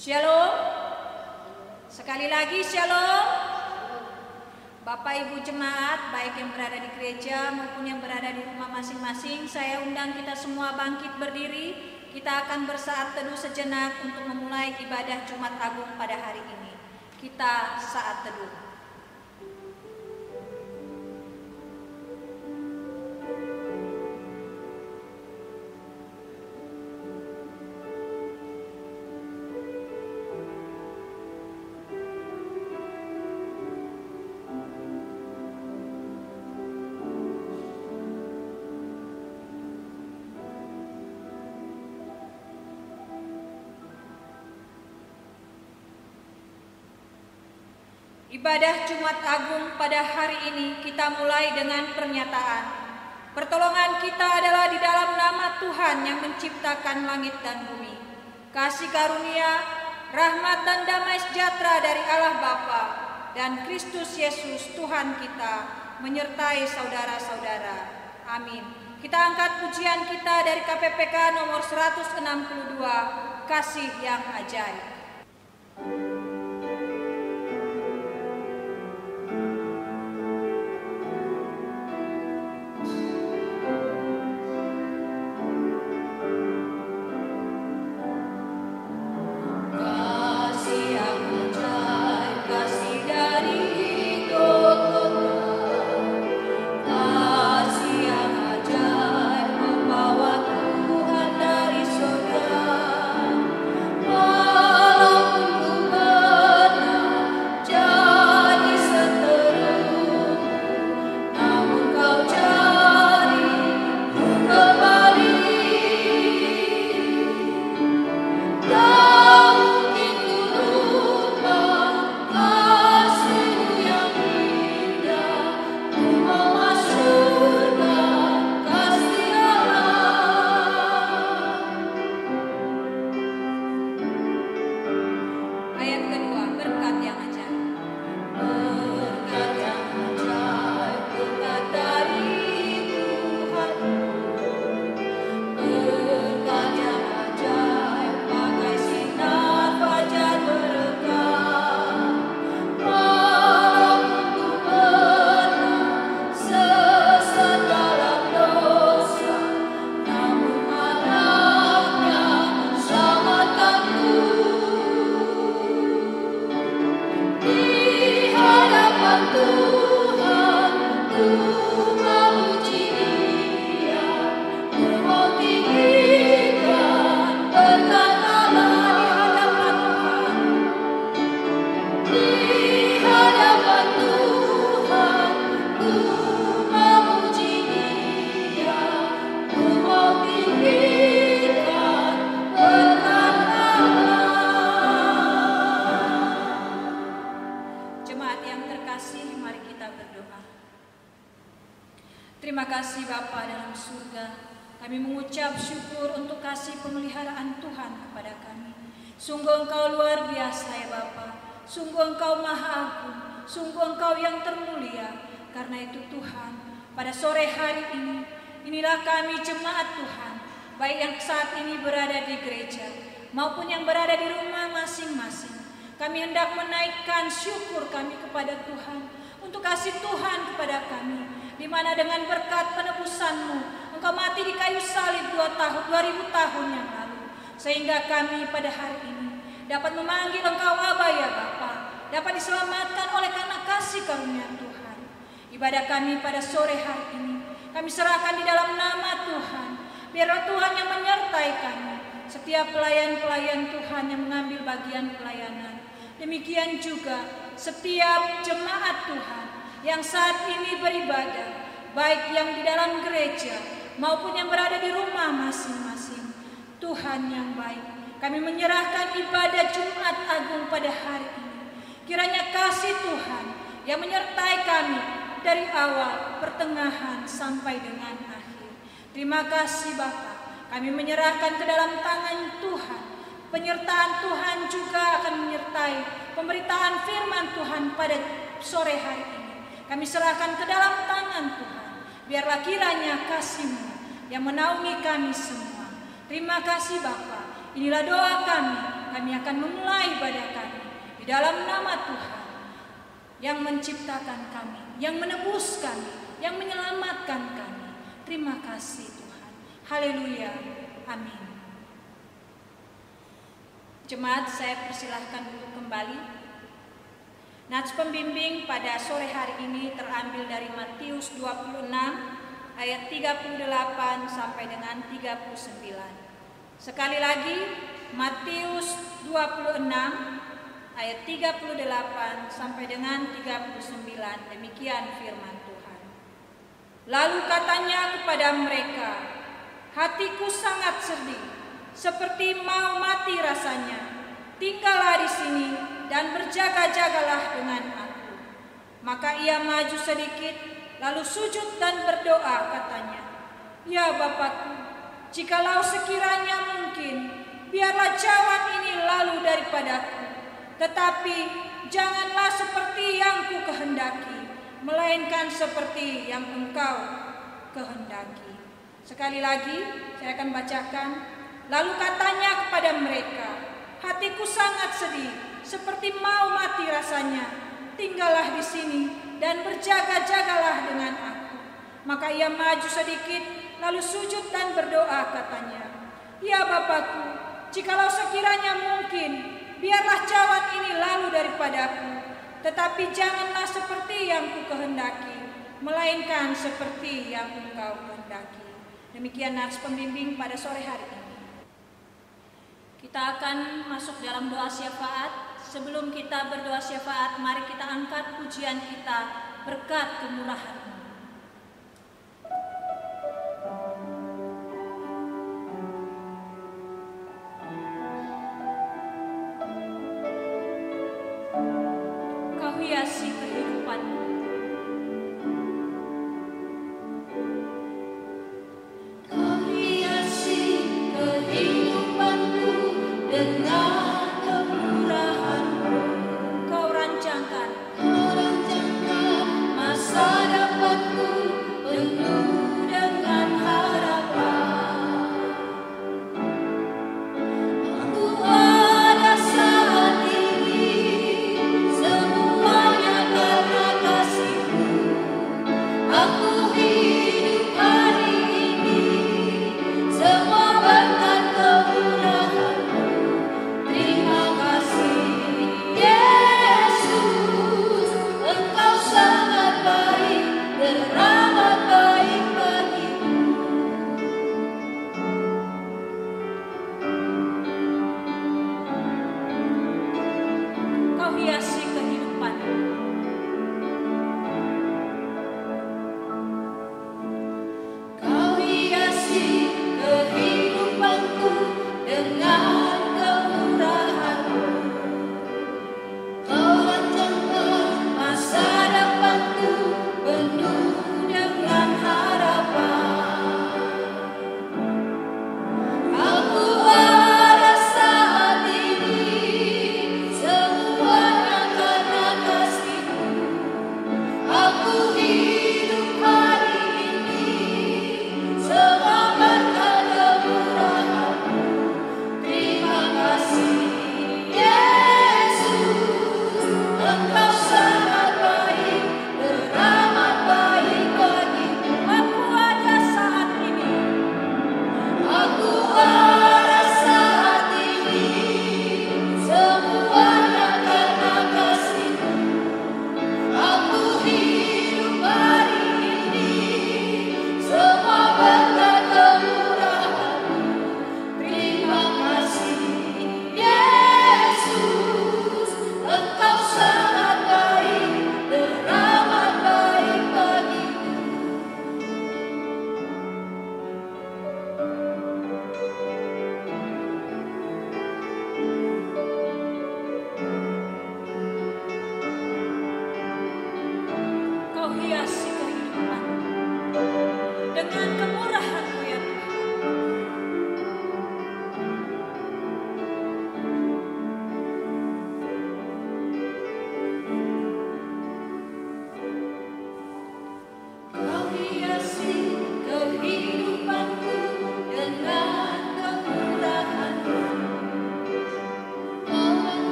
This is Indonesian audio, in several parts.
Shalom. Sekali lagi shalom. Bapak Ibu jemaat, baik yang berada di gereja maupun yang berada di rumah masing-masing, saya undang kita semua bangkit berdiri. Kita akan bersaat teduh sejenak untuk memulai ibadah Jumat Agung pada hari ini. Kita saat teduh. Ibadah Jumat Agung pada hari ini kita mulai dengan pernyataan. Pertolongan kita adalah di dalam nama Tuhan yang menciptakan langit dan bumi. Kasih karunia, rahmat dan damai sejahtera dari Allah Bapa dan Kristus Yesus Tuhan kita menyertai saudara-saudara. Amin. Kita angkat pujian kita dari KPPK nomor 162, Kasih yang Ajaib. Terima kasih Bapa dalam surga, kami mengucap syukur untuk kasih pemeliharaan Tuhan kepada kami. Sungguh Engkau luar biasa ya Bapa, sungguh Engkau maha agung, sungguh Engkau yang termulia. Karena itu Tuhan, pada sore hari ini, inilah kami jemaat Tuhan, baik yang saat ini berada di gereja maupun yang berada di rumah masing-masing. Kami hendak menaikkan syukur kami kepada Tuhan untuk kasih Tuhan kepada kami, di mana dengan berkat penebusan-Mu, Engkau mati di kayu salib 2000 tahun yang lalu, sehingga kami pada hari ini dapat memanggil Engkau Aba ya Bapa, dapat diselamatkan oleh karena kasih karunia Tuhan. Ibadah kami pada sore hari ini, kami serahkan di dalam nama Tuhan, biarlah Tuhan yang menyertai kami, setiap pelayan-pelayan Tuhan yang mengambil bagian pelayanan. Demikian juga setiap jemaat Tuhan yang saat ini beribadah, baik yang di dalam gereja maupun yang berada di rumah masing-masing. Tuhan yang baik, kami menyerahkan ibadah Jumat Agung pada hari ini. Kiranya kasih Tuhan yang menyertai kami dari awal, pertengahan, sampai dengan akhir. Terima kasih Bapa, kami menyerahkan ke dalam tangan Tuhan. Penyertaan Tuhan juga akan menyertai pemberitaan firman Tuhan pada sore hari ini. Kami serahkan ke dalam tangan Tuhan. Biarlah kiranya kasih-Mu yang menaungi kami semua. Terima kasih Bapa. Inilah doa kami kami akan memulai ibadah kami di dalam nama Tuhan yang menciptakan kami, yang menebus kami, yang menyelamatkan kami. Terima kasih Tuhan. Haleluya. Amin. Jemaat, saya persilahkan duduk kembali. Nats pembimbing pada sore hari ini terambil dari Matius 26 ayat 38 sampai dengan 39. Sekali lagi, Matius 26 ayat 38 sampai dengan 39. Demikian firman Tuhan. Lalu katanya kepada mereka, hatiku sangat sedih, seperti mau mati rasanya. Tinggallah di sini dan berjaga-jagalah dengan aku. Maka ia maju sedikit, lalu sujud dan berdoa katanya, ya Bapakku, jikalau sekiranya mungkin, biarlah cawan ini lalu daripadaku. Tetapi janganlah seperti yang ku kehendaki, melainkan seperti yang Engkau kehendaki. Sekali lagi saya akan bacakan. Lalu katanya kepada mereka, hatiku sangat sedih, seperti mau mati rasanya. Tinggallah di sini dan berjaga-jagalah dengan aku. Maka ia maju sedikit, lalu sujud dan berdoa katanya, ya Bapakku, jikalau sekiranya mungkin, biarlah cawan ini lalu daripadaku. Tetapi janganlah seperti yang ku kehendaki, melainkan seperti yang Engkau kehendaki. Demikian nats pembimbing pada sore hari ini. Kita akan masuk dalam doa syafaat. Sebelum kita berdoa syafaat, mari kita angkat pujian kita, berkat kemurahan-Mu. Kau hiasi kehidupanku. Kau hiasi kehidupanku dengan kemurahan-Mu. Kau rancangkan masa depan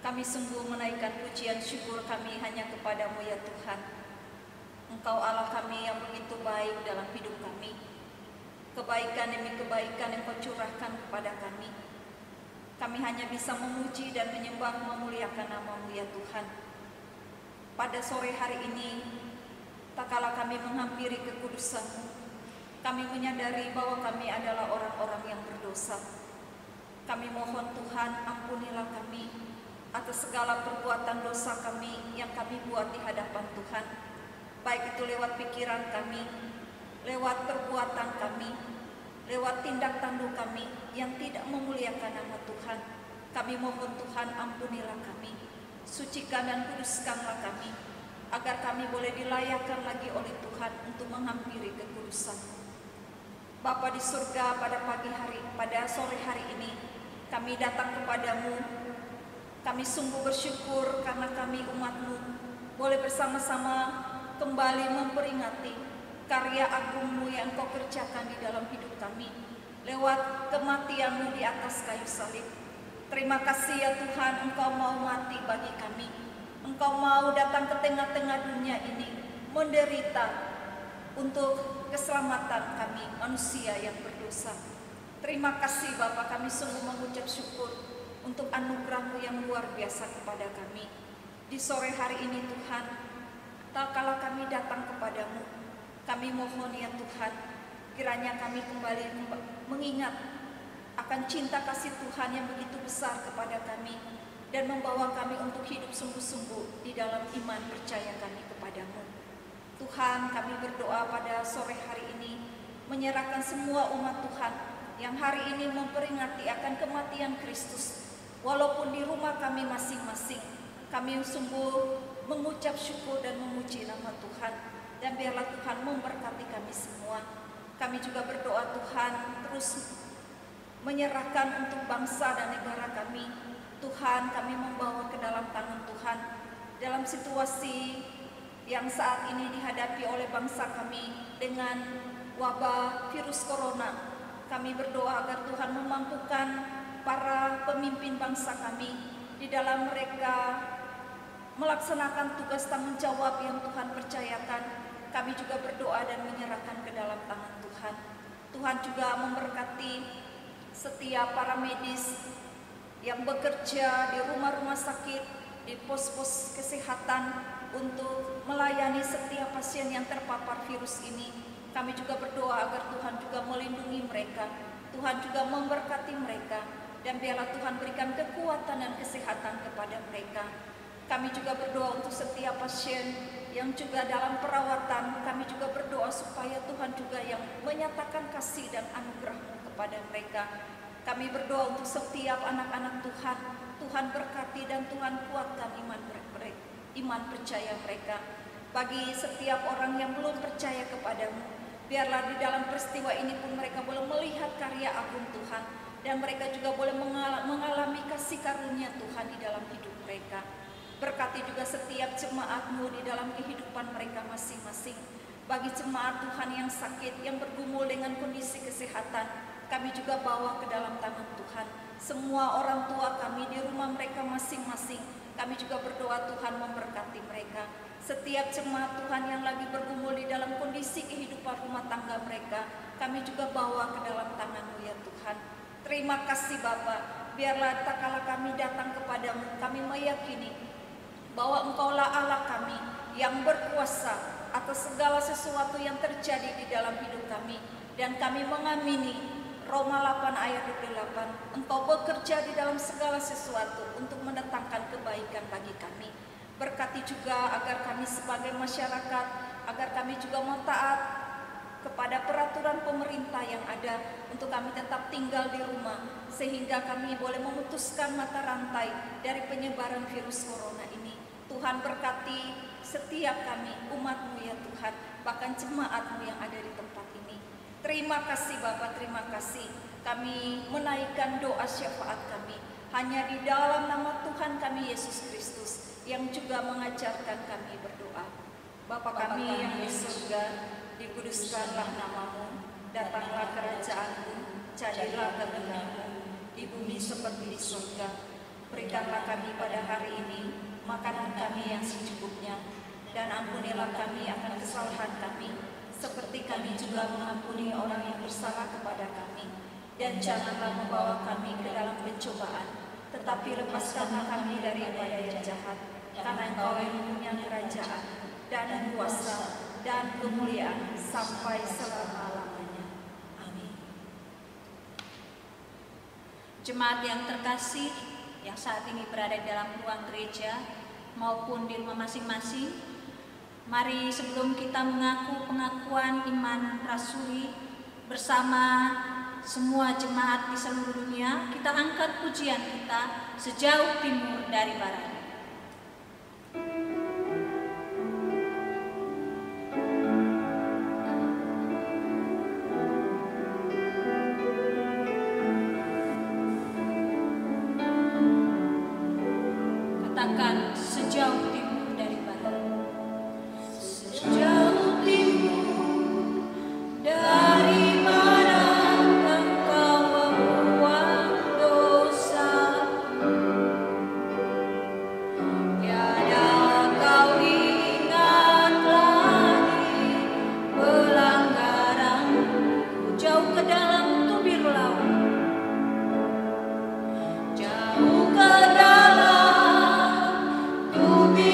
Kami sungguh menaikkan pujian syukur kami hanya kepadamu ya Tuhan. Engkau Allah kami yang begitu baik dalam hidup kami. Kebaikan demi kebaikan yang Kau curahkan kepada kami. Kami hanya bisa memuji dan menyembah memuliakan nama-Mu ya Tuhan. Pada sore hari ini, tak kala kami menghampiri kekudusan-Mu, kami menyadari bahwa kami adalah orang-orang yang berdosa. Kami mohon Tuhan, ampunilah kami atas segala perbuatan dosa kami yang kami buat di hadapan Tuhan. Baik itu lewat pikiran kami, lewat perbuatan kami, lewat tindak tanduk kami yang tidak memuliakan nama Tuhan. Kami mohon Tuhan, ampunilah kami, sucikan dan kuduskanlah kami, agar kami boleh dilayakkan lagi oleh Tuhan untuk menghampiri kekudusan. Bapa di surga, pada sore hari ini, kami datang kepadamu. Kami sungguh bersyukur karena kami umat-Mu boleh bersama-sama kembali memperingati karya agung-Mu yang Kau kerjakan di dalam hidup kami lewat kematian-Mu di atas kayu salib. Terima kasih ya Tuhan, Engkau mau mati bagi kami. Engkau mau datang ke tengah-tengah dunia ini menderita untuk keselamatan kami manusia yang berdosa. Terima kasih Bapa, kami sungguh mengucap syukur untuk anugerah-Mu yang luar biasa kepada kami. Di sore hari ini Tuhan, tak kala kami datang kepadamu, kami mohon ya Tuhan, kiranya kami kembali mengingat akan cinta kasih Tuhan yang begitu besar kepada kami dan membawa kami untuk hidup sungguh-sungguh di dalam iman percaya kami kepadamu. Tuhan, kami berdoa pada sore hari ini menyerahkan semua umat Tuhan yang hari ini memperingati akan kematian Kristus. Walaupun di rumah kami masing-masing, kami sungguh mengucap syukur dan memuji nama Tuhan. Dan biarlah Tuhan memberkati kami semua. Kami juga berdoa Tuhan terus menyerahkan untuk bangsa dan negara kami. Tuhan, kami membawa ke dalam tangan Tuhan dalam situasi yang saat ini dihadapi oleh bangsa kami dengan wabah virus corona. Kami berdoa agar Tuhan memampukan para pemimpin bangsa kami di dalam mereka melaksanakan tugas tanggung jawab yang Tuhan percayakan. Kami juga berdoa dan menyerahkan ke dalam tangan Tuhan. Tuhan juga memberkati setiap para medis yang bekerja di rumah-rumah sakit, di pos-pos kesehatan untuk melayani setiap pasien yang terpapar virus ini. Kami juga berdoa agar Tuhan juga melindungi mereka, Tuhan juga memberkati mereka, dan biarlah Tuhan berikan kekuatan dan kesehatan kepada mereka. Kami juga berdoa untuk setiap pasien yang juga dalam perawatan. Kami juga berdoa supaya Tuhan juga yang menyatakan kasih dan anugerah-Mu kepada mereka. Kami berdoa untuk setiap anak-anak Tuhan. Tuhan berkati dan Tuhan kuatkan iman percaya mereka. Bagi setiap orang yang belum percaya kepadamu, biarlah di dalam peristiwa ini pun mereka boleh melihat karya agung Tuhan, dan mereka juga boleh mengalami kasih karunia Tuhan di dalam hidup mereka. Berkati juga setiap jemaat-Mu di dalam kehidupan mereka masing-masing. Bagi jemaat Tuhan yang sakit, yang bergumul dengan kondisi kesehatan, kami juga bawa ke dalam tangan Tuhan. Semua orang tua kami di rumah mereka masing-masing, kami juga berdoa Tuhan memberkati mereka. Setiap jemaat Tuhan yang lagi bergumul di dalam kondisi kehidupan rumah tangga mereka, kami juga bawa ke dalam tangan-Mu ya Tuhan. Terima kasih Bapa, biarlah tak kala kami datang kepadamu, kami meyakini bahwa Engkaulah Allah kami yang berkuasa atas segala sesuatu yang terjadi di dalam hidup kami. Dan kami mengamini Roma 8 ayat 28, Engkau bekerja di dalam segala sesuatu untuk mendatangkan kebaikan bagi kami. Berkati juga agar kami sebagai masyarakat, agar kami juga mau taat kepada peraturan pemerintah yang ada, untuk kami tetap tinggal di rumah, sehingga kami boleh memutuskan mata rantai dari penyebaran virus corona ini. Tuhan berkati setiap kami, umat-Mu ya Tuhan, bahkan jemaat-Mu yang ada di tempat ini. Terima kasih Bapa, terima kasih. Kami menaikkan doa syafaat kami hanya di dalam nama Tuhan kami Yesus Kristus, yang juga mengajarkan kami berdoa. Bapa kami yang di surga, dikuduskanlah nama-Mu, datanglah kerajaan-Mu, jadilah kehendak-Mu di bumi seperti di surga. Berikanlah kami pada hari ini makanan kami yang secukupnya, dan ampunilah kami akan kesalahan kami, seperti kami juga mengampuni orang yang bersalah kepada kami. Dan janganlah membawa kami ke dalam pencobaan, tetapi lepaskanlah kami daripada yang jahat, karena Engkau yang punya kerajaan, dan kuasa, dan kemuliaan, sampai selama-lamanya. Amin. Jemaat yang terkasih, yang saat ini berada di dalam ruang gereja, maupun di rumah masing-masing, mari sebelum kita mengaku pengakuan iman rasuli bersama semua jemaat di seluruh dunia, kita angkat pujian kita sejauh timur dari barat. Katakan sejauh timur dari barat. Sejauh timur dari barat Engkau membuang dosa. Tiada kau ingat lagi pelanggaran, jauh ke dalam tubir laut. Jauh ke dalam tubir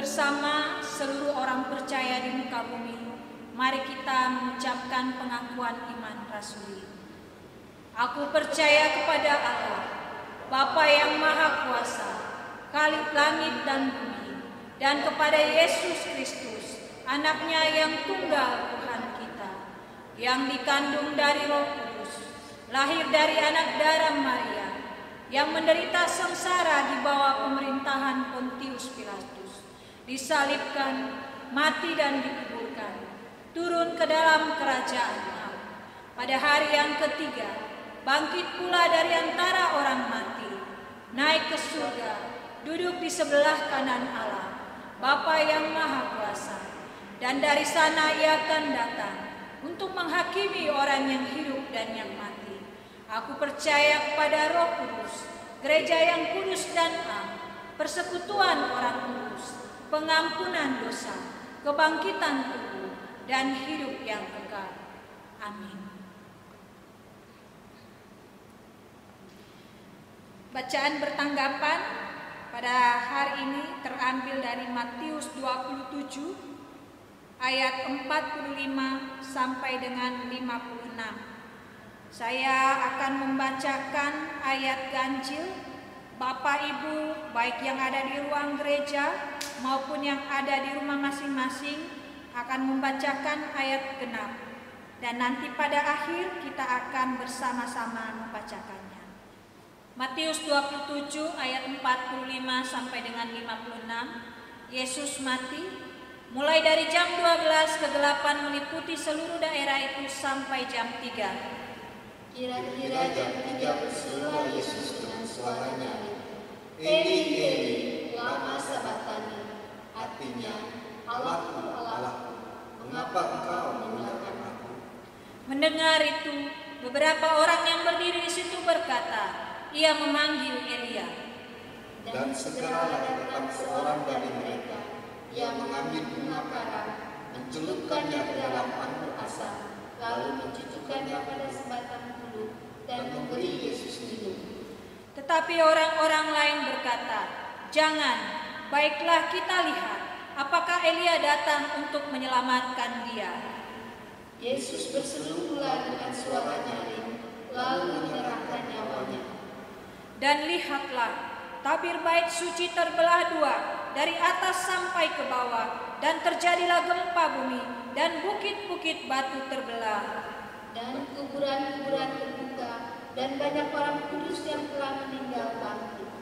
bersama seluruh orang percaya di muka bumi, mari kita mengucapkan pengakuan iman rasuli. Aku percaya kepada Allah, Bapa yang Maha Kuasa, Khalik langit dan bumi, dan kepada Yesus Kristus, Anaknya yang tunggal Tuhan kita, yang dikandung dari Roh Kudus, lahir dari anak darah Maria, yang menderita sengsara di bawah pemerintahan Pontius Pilatus, disalibkan, mati dan dikuburkan, turun ke dalam kerajaan Allah. Pada hari yang ketiga, bangkit pula dari antara orang mati, naik ke surga, duduk di sebelah kanan Allah, Bapa yang Maha Kuasa, dan dari sana Ia akan datang untuk menghakimi orang yang hidup dan yang mati. Aku percaya kepada Roh Kudus, gereja yang kudus dan am, persekutuan orang kudus, pengampunan dosa, kebangkitan tubuh, dan hidup yang kekal. Amin. Bacaan bertanggapan pada hari ini terambil dari Matius 27 ayat 45 sampai dengan 56. Saya akan membacakan ayat ganjil. Bapak Ibu baik yang ada di ruang gereja maupun yang ada di rumah masing-masing akan membacakan ayat genap. Dan nanti pada akhir kita akan bersama-sama membacakannya. Matius 27 ayat 45 sampai dengan 56. Yesus mati mulai dari jam 12 kegelapan meliputi seluruh daerah itu sampai jam 3. Kira-kira jam 3 berserulah Yesus dengan suara nyaring, Eli, Eli, lama sabachthani, artinya, Allahku, Allahku, mengapa engkau meninggalkan aku? Mendengar itu, beberapa orang yang berdiri di situ berkata, ia memanggil Elia. Dan segeralah datang seorang dari mereka, ia mengambil bunga karam, mencelupkannya ke dalam anggur asam, lalu mencucukkannya pada sebatang bulu dan memberi Yesus minum. Tetapi orang-orang lain berkata, jangan, baiklah kita lihat, apakah Elia datang untuk menyelamatkan dia. Yesus berseru pula dengan suara nyaring, lalu menyerahkan nyawanya. Dan lihatlah, tabir bait suci terbelah dua, dari atas sampai ke bawah, dan terjadilah gempa bumi, dan bukit-bukit batu terbelah. Dan kuburan-kuburan terbuka, dan banyak orang kudus yang telah meninggal bangkit.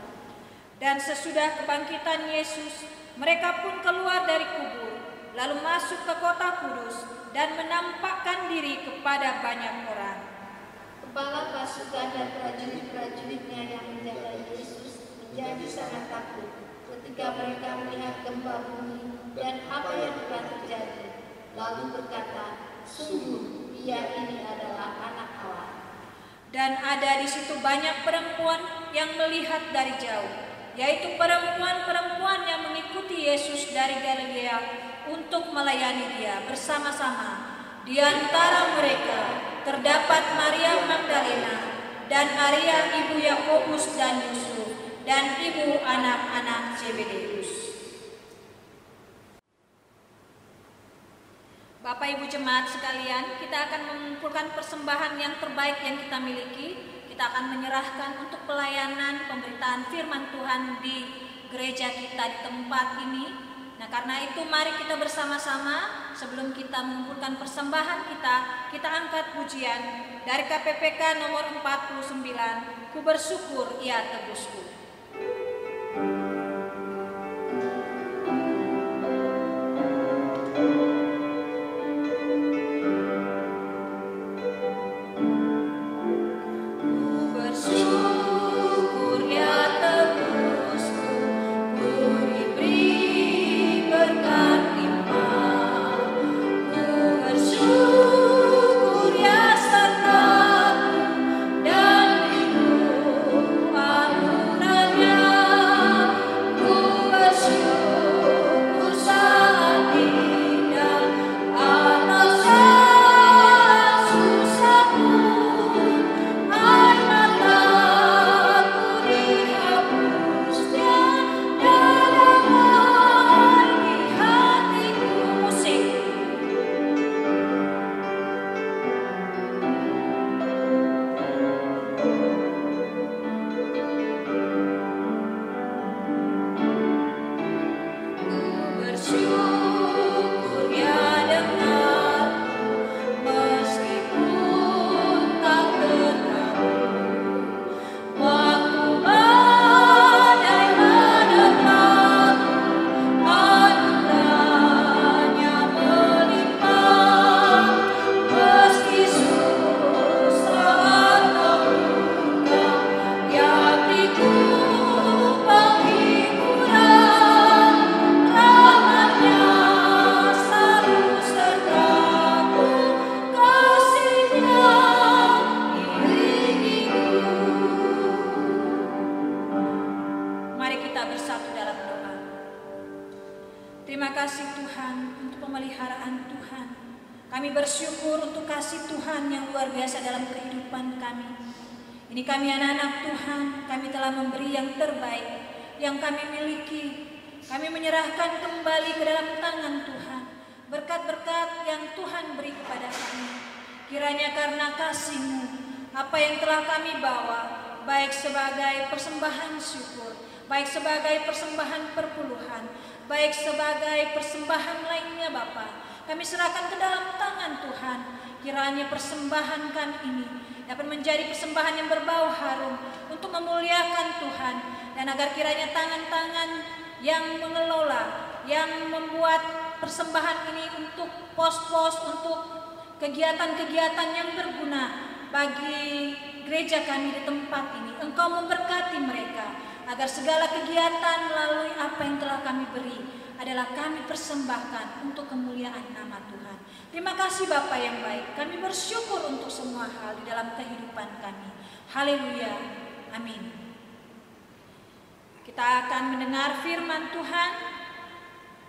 Dan sesudah kebangkitan Yesus, mereka pun keluar dari kubur, lalu masuk ke kota kudus, dan menampakkan diri kepada banyak orang. Kepala pasukan dan prajurit-prajuritnya yang menjaga Yesus menjadi sangat takut ketika mereka melihat gempa bumi dan apa yang telah terjadi. Lalu berkata, sungguh ia ini adalah Anak Allah. Dan ada di situ banyak perempuan yang melihat dari jauh, yaitu perempuan-perempuan yang mengikuti Yesus dari Galilea untuk melayani Dia bersama-sama. Di antara mereka terdapat Maria Magdalena dan Maria ibu Yakobus dan Yusuf dan ibu anak-anak Zebedeus. Bapak Ibu jemaat sekalian, kita akan mengumpulkan persembahan yang terbaik yang kita miliki. Kita akan menyerahkan untuk pelayanan pemberitaan firman Tuhan di gereja kita di tempat ini. Nah, karena itu mari kita bersama-sama sebelum kita mengumpulkan persembahan kita angkat pujian dari KPPK nomor 49, Ku bersyukur Ia tebusku. Dan ibu aluna kita bersatu dalam doa. Terima kasih Tuhan untuk pemeliharaan Tuhan. Kami bersyukur untuk kasih Tuhan yang luar biasa dalam kehidupan kami. Ini kami anak-anak Tuhan, kami telah memberi yang terbaik yang kami miliki. Kami menyerahkan kembali ke dalam tangan Tuhan berkat-berkat yang Tuhan beri kepada kami. Kiranya karena kasih-Mu, apa yang telah kami bawa, baik sebagai persembahan syukur, baik sebagai persembahan perpuluhan, baik sebagai persembahan lainnya Bapa, kami serahkan ke dalam tangan Tuhan. Kiranya persembahan kami ini dapat menjadi persembahan yang berbau harum untuk memuliakan Tuhan, dan agar kiranya tangan-tangan yang mengelola, yang membuat persembahan ini untuk pos-pos, untuk kegiatan-kegiatan yang berguna bagi gereja kami di tempat ini, Engkau memberkati mereka, agar segala kegiatan melalui apa yang telah kami beri adalah kami persembahkan untuk kemuliaan nama Tuhan. Terima kasih Bapa yang baik, kami bersyukur untuk semua hal di dalam kehidupan kami. Haleluya, amin. Kita akan mendengar firman Tuhan.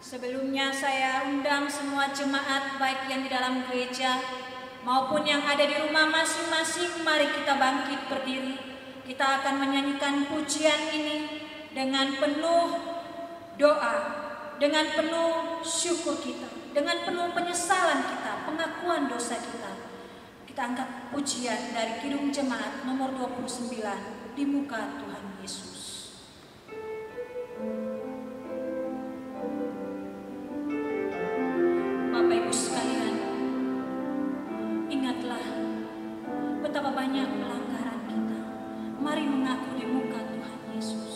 Sebelumnya saya undang semua jemaat baik yang di dalam gereja maupun yang ada di rumah masing-masing, mari kita bangkit berdiri. Kita akan menyanyikan pujian ini dengan penuh doa, dengan penuh syukur kita, dengan penuh penyesalan kita, pengakuan dosa kita. Kita angkat pujian dari Kidung Jemaat nomor 29, Di Muka Tuhan Yesus. Bapak Ibu sekalian, ingatlah betapa banyak pelanggaran kita. Mari mengaku di muka Tuhan Yesus.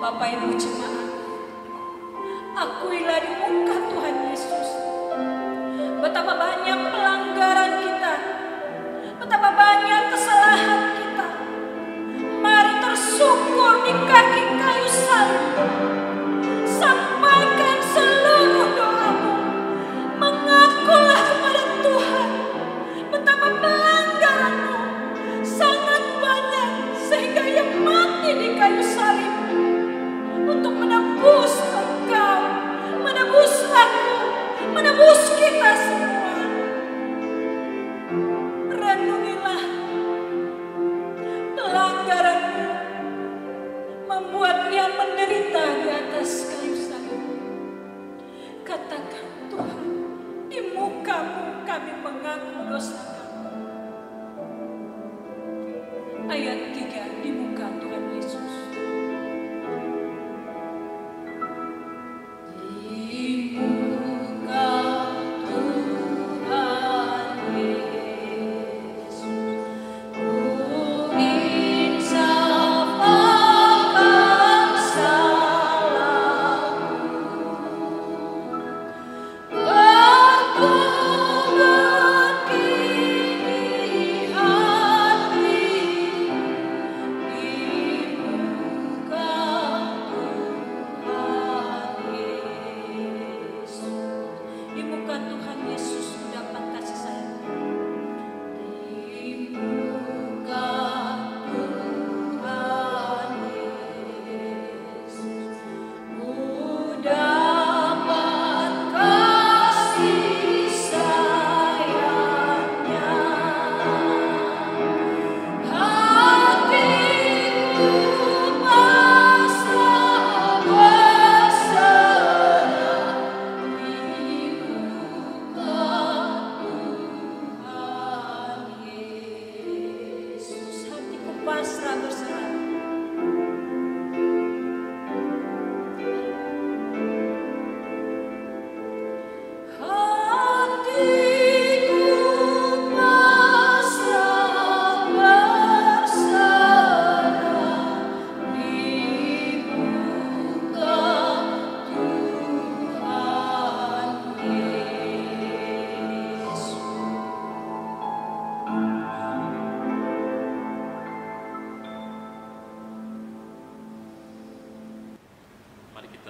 Bapak Ibu jemaat, akuilah di muka Tuhan Yesus betapa banyak pelanggaran kita, betapa banyak kesalahan kita. Mari tersungkur di kaki kayu salib, sampaikan seluruh doamu, mengakulah kepada Tuhan betapa pelanggaranmu sangat banyak sehingga Ia mati di kayu salib untuk menebus engkau, menebus aku, menebus kita semua. Renungilah pelanggaranmu membuat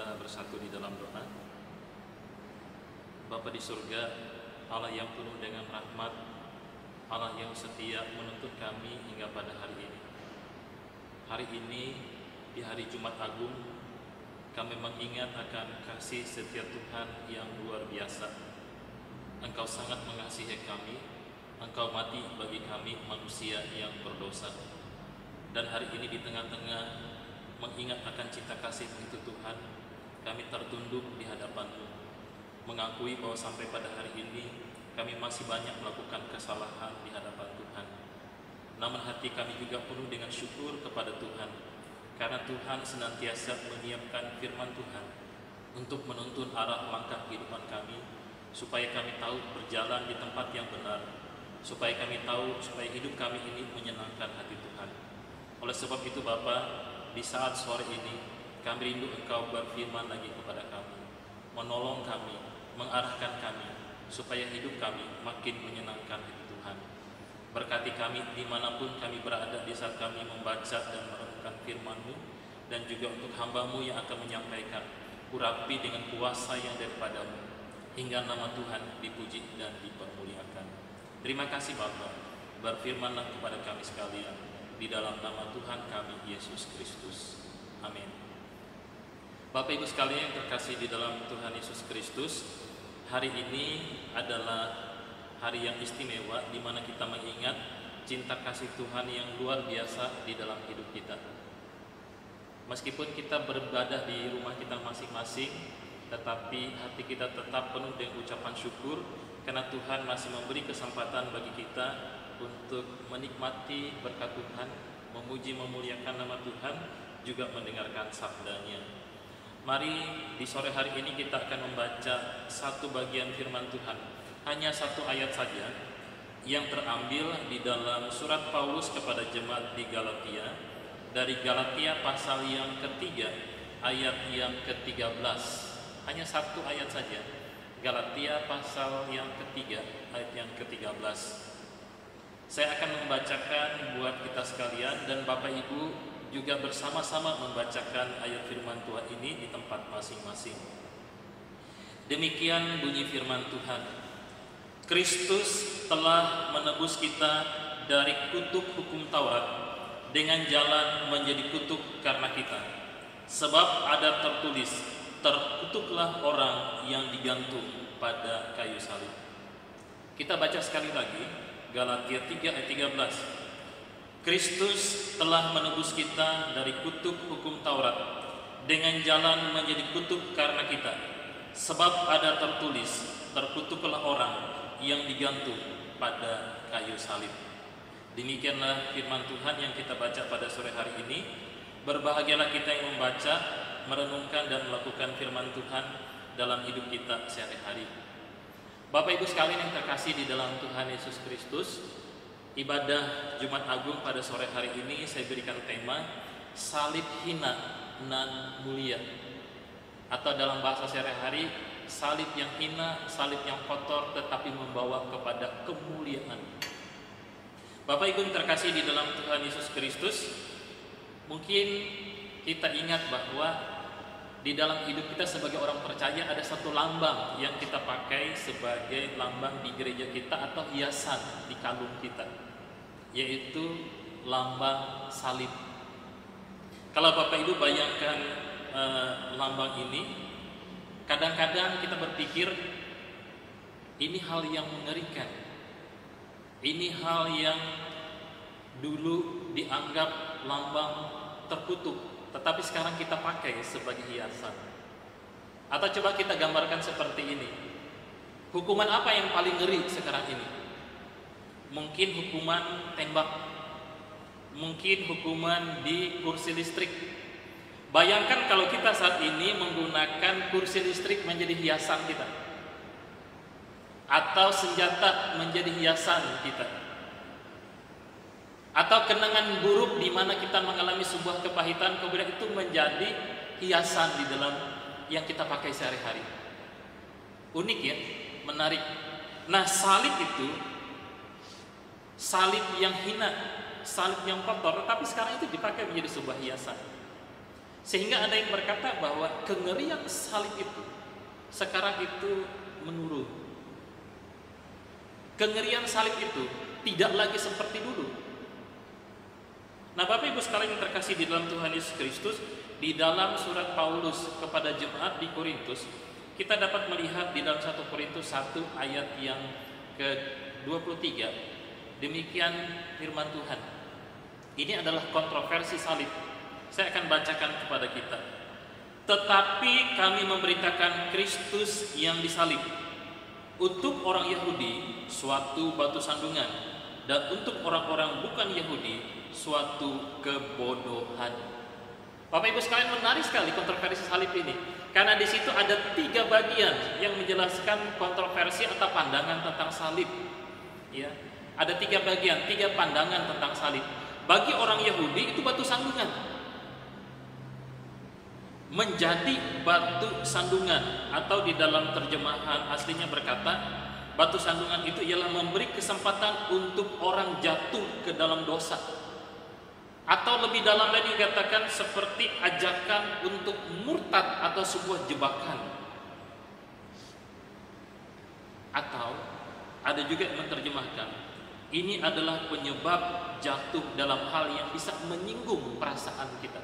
kita bersatu di dalam doa. Bapa di surga, Allah yang penuh dengan rahmat, Allah yang setia menuntut kami hingga pada hari ini. Hari ini, di hari Jumat Agung, kami mengingat akan kasih setia Tuhan yang luar biasa. Engkau sangat mengasihi kami, Engkau mati bagi kami manusia yang berdosa. Dan hari ini di tengah-tengah mengingat akan cinta kasih itu Tuhan, kami tertunduk di hadapan-Mu, mengakui bahwa sampai pada hari ini kami masih banyak melakukan kesalahan di hadapan Tuhan. Namun hati kami juga penuh dengan syukur kepada Tuhan, karena Tuhan senantiasa menyiapkan firman Tuhan untuk menuntun arah langkah kehidupan kami, supaya kami tahu berjalan di tempat yang benar, supaya kami tahu, supaya hidup kami ini menyenangkan hati Tuhan. Oleh sebab itu Bapa, di saat sore ini kami rindu Engkau berfirman lagi kepada kami, menolong kami, mengarahkan kami, supaya hidup kami makin menyenangkan hati Tuhan. Berkati kami dimanapun kami berada di saat kami membaca dan merenungkan firman-Mu, dan juga untuk hamba-Mu yang akan menyampaikan, urapi dengan kuasa yang daripada-Mu, hingga nama Tuhan dipuji dan dipermuliakan. Terima kasih Bapa, berfirmanlah kepada kami sekalian, di dalam nama Tuhan kami Yesus Kristus. Amin. Bapak Ibu sekalian yang terkasih di dalam Tuhan Yesus Kristus, hari ini adalah hari yang istimewa di mana kita mengingat cinta kasih Tuhan yang luar biasa di dalam hidup kita. Meskipun kita beribadah di rumah kita masing-masing, tetapi hati kita tetap penuh dengan ucapan syukur karena Tuhan masih memberi kesempatan bagi kita untuk menikmati berkat Tuhan, memuji memuliakan nama Tuhan, juga mendengarkan sabdanya. Mari di sore hari ini kita akan membaca satu bagian firman Tuhan, hanya satu ayat saja yang terambil di dalam surat Paulus kepada jemaat di Galatia, dari Galatia pasal yang ketiga ayat yang ke-13. Hanya satu ayat saja, Galatia pasal yang ketiga ayat yang ke-13. Saya akan membacakan buat kita sekalian, dan Bapak Ibu juga bersama-sama membacakan ayat firman Tuhan ini di tempat masing-masing. Demikian bunyi firman Tuhan. Kristus telah menebus kita dari kutuk hukum Taurat dengan jalan menjadi kutuk karena kita. Sebab ada tertulis, terkutuklah orang yang digantung pada kayu salib. Kita baca sekali lagi, Galatia 3 ayat 13. Kristus telah menebus kita dari kutuk hukum Taurat dengan jalan menjadi kutuk karena kita. Sebab ada tertulis, terkutuklah orang yang digantung pada kayu salib. Demikianlah firman Tuhan yang kita baca pada sore hari ini. Berbahagialah kita yang membaca, merenungkan dan melakukan firman Tuhan dalam hidup kita sehari-hari. Bapak Ibu sekalian yang terkasih di dalam Tuhan Yesus Kristus, ibadah Jumat Agung pada sore hari ini saya berikan tema salib hina nan mulia, atau dalam bahasa sehari-hari salib yang hina, salib yang kotor, tetapi membawa kepada kemuliaan. Bapak Ibu yang terkasih di dalam Tuhan Yesus Kristus, mungkin kita ingat bahwa di dalam hidup kita sebagai orang percaya ada satu lambang yang kita pakai sebagai lambang di gereja kita atau hiasan di kalung kita, yaitu lambang salib. Kalau Bapak Ibu bayangkan lambang ini, kadang-kadang kita berpikir ini hal yang mengerikan, ini hal yang dulu dianggap lambang terkutuk, tetapi sekarang kita pakai sebagai hiasan. Atau coba kita gambarkan seperti ini, hukuman apa yang paling ngeri sekarang ini? Mungkin hukuman tembak, mungkin hukuman di kursi listrik. Bayangkan kalau kita saat ini menggunakan kursi listrik menjadi hiasan kita, atau senjata menjadi hiasan kita, atau kenangan buruk di mana kita mengalami sebuah kepahitan, kemudian itu menjadi hiasan di dalam yang kita pakai sehari-hari. Unik ya, menarik. Nah, salib itu salib yang hina, salib yang kotor, tapi sekarang itu dipakai menjadi sebuah hiasan. Sehingga ada yang berkata bahwa kengerian salib itu sekarang itu menurun. Kengerian salib itu tidak lagi seperti dulu. Nah, Bapak Ibu sekalian yang terkasih di dalam Tuhan Yesus Kristus, di dalam surat Paulus kepada jemaat di Korintus, kita dapat melihat di dalam 1 Korintus 1 ayat yang ke-23, demikian firman Tuhan. Ini adalah kontroversi salib. Saya akan bacakan kepada kita. Tetapi kami memberitakan Kristus yang disalib, untuk orang Yahudi suatu batu sandungan, dan untuk orang-orang bukan Yahudi suatu kebodohan. Bapak Ibu sekalian, menarik sekali kontroversi salib ini, karena di situ ada 3 bagian yang menjelaskan kontroversi atau pandangan tentang salib. Ya, ada 3 bagian, 3 pandangan tentang salib. Bagi orang Yahudi itu batu sandungan, menjadi batu sandungan, atau di dalam terjemahan aslinya berkata, batu sandungan itu ialah memberi kesempatan untuk orang jatuh ke dalam dosa, atau lebih dalam lagi dikatakan seperti ajakan untuk murtad atau sebuah jebakan. Atau ada juga yang menerjemahkan, ini adalah penyebab jatuh dalam hal yang bisa menyinggung perasaan kita.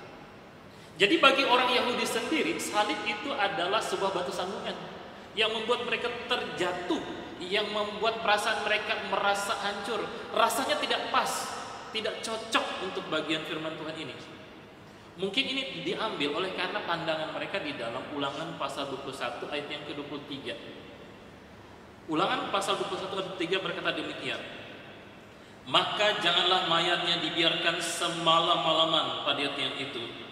Jadi bagi orang Yahudi sendiri, salib itu adalah sebuah batu sandungan yang membuat mereka terjatuh, yang membuat perasaan mereka merasa hancur, rasanya tidak pas, tidak cocok untuk bagian firman Tuhan ini. Mungkin ini diambil oleh karena pandangan mereka di dalam Ulangan pasal 21 ayat yang ke-23. Ulangan pasal 21 ayat 3 berkata demikian, maka janganlah mayatnya dibiarkan semalam-malaman pada yang itu,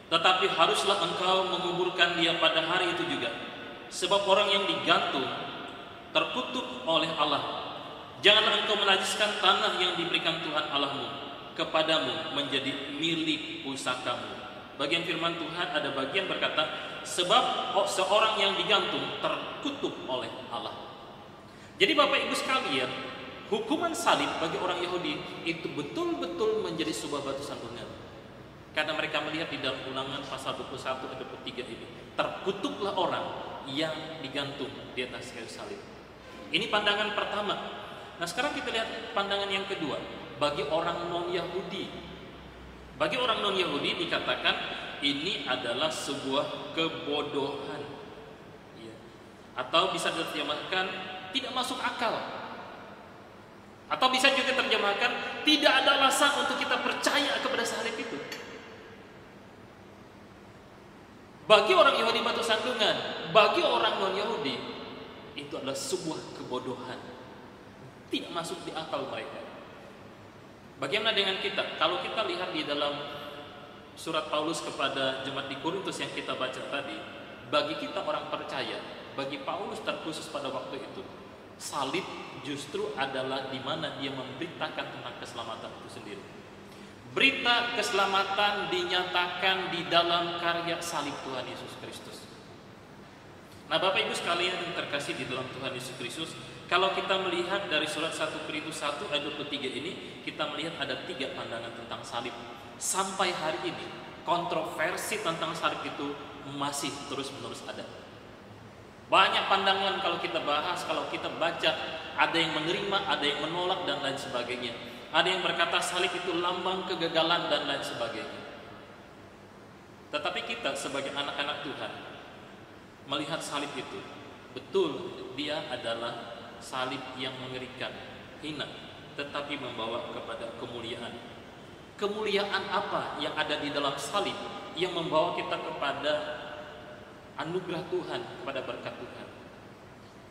tetapi haruslah engkau menguburkan dia pada hari itu juga. Sebab orang yang digantung terkutuk oleh Allah. Janganlah engkau menajiskan tanah yang diberikan Tuhan Allahmu kepadamu menjadi milik pusakamu. Bagian firman Tuhan ada bagian berkata, sebab seorang yang digantung terkutuk oleh Allah. Jadi Bapak Ibu sekalian, hukuman salib bagi orang Yahudi itu betul-betul menjadi sebuah batu sandungan. Karena mereka melihat di dalam Ulangan pasal 21 ayat 23 ini, terkutuklah orang yang digantung di atas kayu salib. Ini pandangan pertama. Nah, sekarang kita lihat pandangan yang kedua. Bagi orang non-Yahudi, bagi orang non-Yahudi dikatakan ini adalah sebuah kebodohan, ya. Atau bisa diterjemahkan tidak masuk akal, atau bisa juga terjemahkan tidak ada alasan untuk kita percaya kepada salib itu. Bagi orang Yahudi batu sandungan, bagi orang non-Yahudi itu adalah sebuah kebodohan, tidak masuk di akal mereka. Bagaimana dengan kita? Kalau kita lihat di dalam surat Paulus kepada jemaat di Korintus yang kita baca tadi, bagi kita orang percaya, bagi Paulus terkhusus pada waktu itu, salib justru adalah di mana dia memberitakan tentang keselamatan itu sendiri. Berita keselamatan dinyatakan di dalam karya salib Tuhan Yesus Kristus. Nah, Bapak Ibu sekalian yang terkasih di dalam Tuhan Yesus Kristus, kalau kita melihat dari surat 1 Korintus 1 ayat 23 ini, kita melihat ada 3 pandangan tentang salib. Sampai hari ini, kontroversi tentang salib itu masih terus-menerus ada. Banyak pandangan kalau kita bahas, kalau kita baca, ada yang menerima, ada yang menolak, dan lain sebagainya. Ada yang berkata salib itu lambang kegagalan dan lain sebagainya. Tetapi kita sebagai anak-anak Tuhan melihat salib itu, betul dia adalah salib yang mengerikan, hina, tetapi membawa kepada kemuliaan. Kemuliaan apa yang ada di dalam salib yang membawa kita kepada anugerah Tuhan, kepada berkat Tuhan?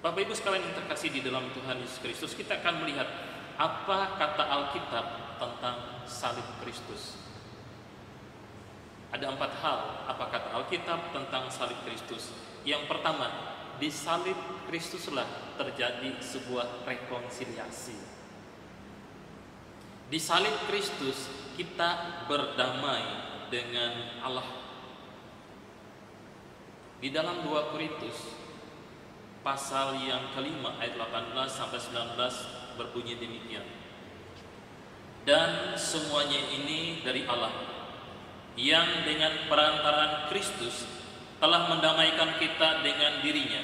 Bapak Ibu sekalian yang terkasih di dalam Tuhan Yesus Kristus, kita akan melihat apa kata Alkitab tentang salib Kristus. Ada 4 hal apa kata Alkitab tentang salib Kristus. Yang pertama, di salib Kristuslah terjadi sebuah rekonsiliasi. Di salib Kristus kita berdamai dengan Allah. Di dalam 2 Korintus pasal yang kelima ayat 18 sampai 19 berbunyi demikian. Dan semuanya ini dari Allah yang dengan perantaraan Kristus telah mendamaikan kita dengan dirinya,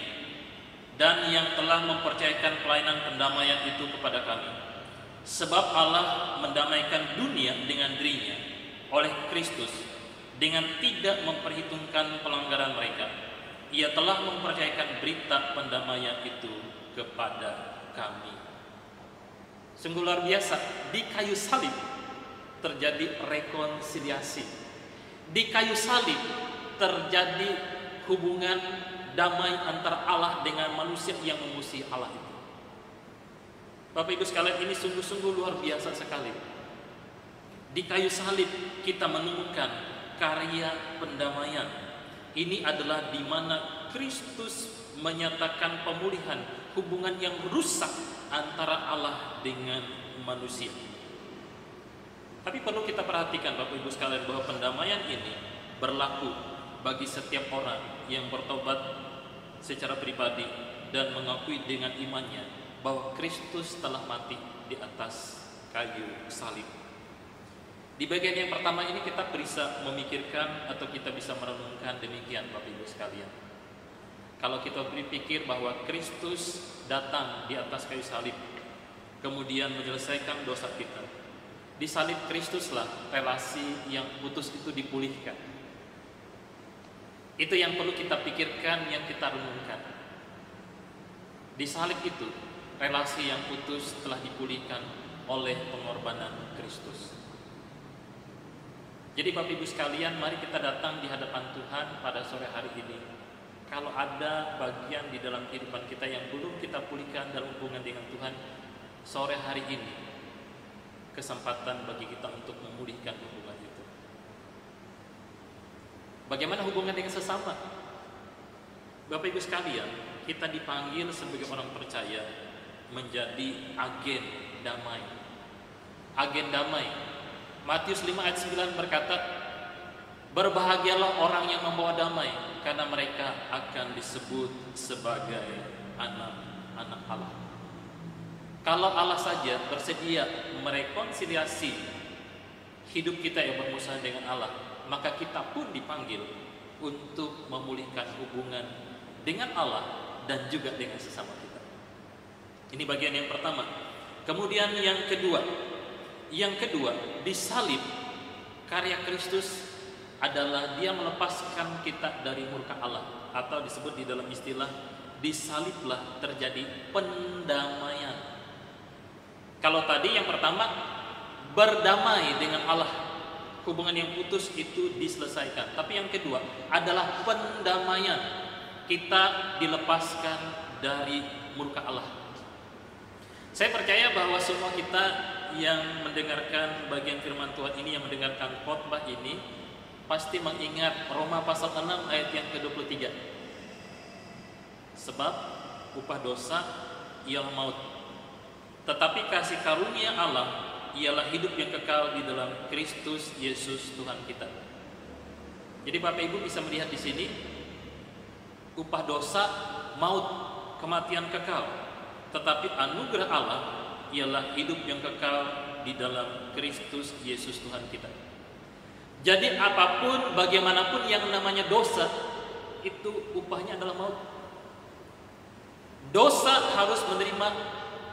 dan yang telah mempercayakan pelayanan pendamaian itu kepada kami. Sebab Allah mendamaikan dunia dengan dirinya oleh Kristus dengan tidak memperhitungkan pelanggaran mereka. Ia telah mempercayakan berita pendamaian itu kepada kami. Sungguh luar biasa, di kayu salib terjadi rekonsiliasi. Di kayu salib terjadi hubungan damai antara Allah dengan manusia yang memusuhi Allah itu. Bapak Ibu sekalian, ini sungguh-sungguh luar biasa sekali. Di kayu salib kita menemukan karya pendamaian. Ini adalah di mana Kristus menyatakan pemulihan hubungan yang rusak antara Allah dengan manusia. Tapi perlu kita perhatikan Bapak Ibu sekalian bahwa pendamaian ini berlaku bagi setiap orang yang bertobat secara pribadi dan mengakui dengan imannya bahwa Kristus telah mati di atas kayu salib. Di bagian yang pertama ini kita bisa memikirkan atau kita bisa merenungkan demikian Bapak Ibu sekalian. Kalau kita berpikir bahwa Kristus datang di atas kayu salib, kemudian menyelesaikan dosa kita. Di salib Kristuslah relasi yang putus itu dipulihkan. Itu yang perlu kita pikirkan, yang kita renungkan. Di salib itu, relasi yang putus telah dipulihkan oleh pengorbanan Kristus. Jadi Bapak Ibu sekalian, mari kita datang di hadapan Tuhan pada sore hari ini. Kalau ada bagian di dalam kehidupan kita yang belum kita pulihkan dalam hubungan dengan Tuhan, sore hari ini kesempatan bagi kita untuk memulihkan hubungan itu. Bagaimana hubungan dengan sesama? Bapak Ibu sekalian, kita dipanggil sebagai orang percaya menjadi agen damai. Agen damai. Matius 5 ayat 9 berkata, berbahagialah orang yang membawa damai, karena mereka akan disebut sebagai anak-anak Allah. Kalau Allah saja bersedia merekonsiliasi hidup kita yang bermusuhan dengan Allah, maka kita pun dipanggil untuk memulihkan hubungan dengan Allah dan juga dengan sesama kita. Ini bagian yang pertama. Kemudian yang kedua, di salib karya Kristus adalah dia melepaskan kita dari murka Allah, atau disebut di dalam istilah disaliblah terjadi pendamaian. Kalau tadi yang pertama berdamai dengan Allah, hubungan yang putus itu diselesaikan. Tapi yang kedua adalah pendamaian, kita dilepaskan dari murka Allah. Saya percaya bahwa semua kita yang mendengarkan bagian firman Tuhan ini, yang mendengarkan khotbah ini, pasti mengingat Roma pasal 6 ayat yang ke-23. Sebab upah dosa ialah maut, tetapi kasih karunia Allah ialah hidup yang kekal di dalam Kristus Yesus Tuhan kita. Jadi Bapak Ibu bisa melihat di sini, upah dosa maut, kematian kekal, tetapi anugerah Allah ialah hidup yang kekal di dalam Kristus Yesus Tuhan kita. Jadi apapun, bagaimanapun yang namanya dosa, itu upahnya adalah maut. Dosa harus menerima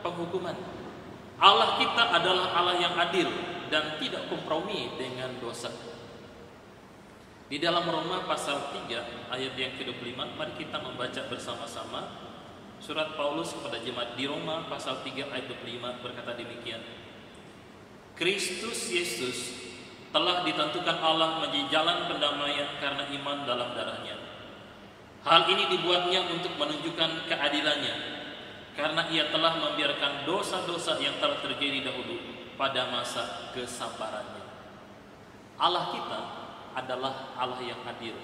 penghukuman. Allah kita adalah Allah yang adil dan tidak kompromi dengan dosa. Di dalam Roma pasal 3 ayat yang ke-25, mari kita membaca bersama-sama surat Paulus kepada jemaat di Roma pasal 3 ayat 25 berkata demikian. Kristus Yesus telah ditentukan Allah menjadi jalan pendamaian karena iman dalam darahnya. Hal ini dibuatnya untuk menunjukkan keadilannya, karena ia telah membiarkan dosa-dosa yang telah terjadi dahulu pada masa kesabarannya. Allah kita adalah Allah yang adil.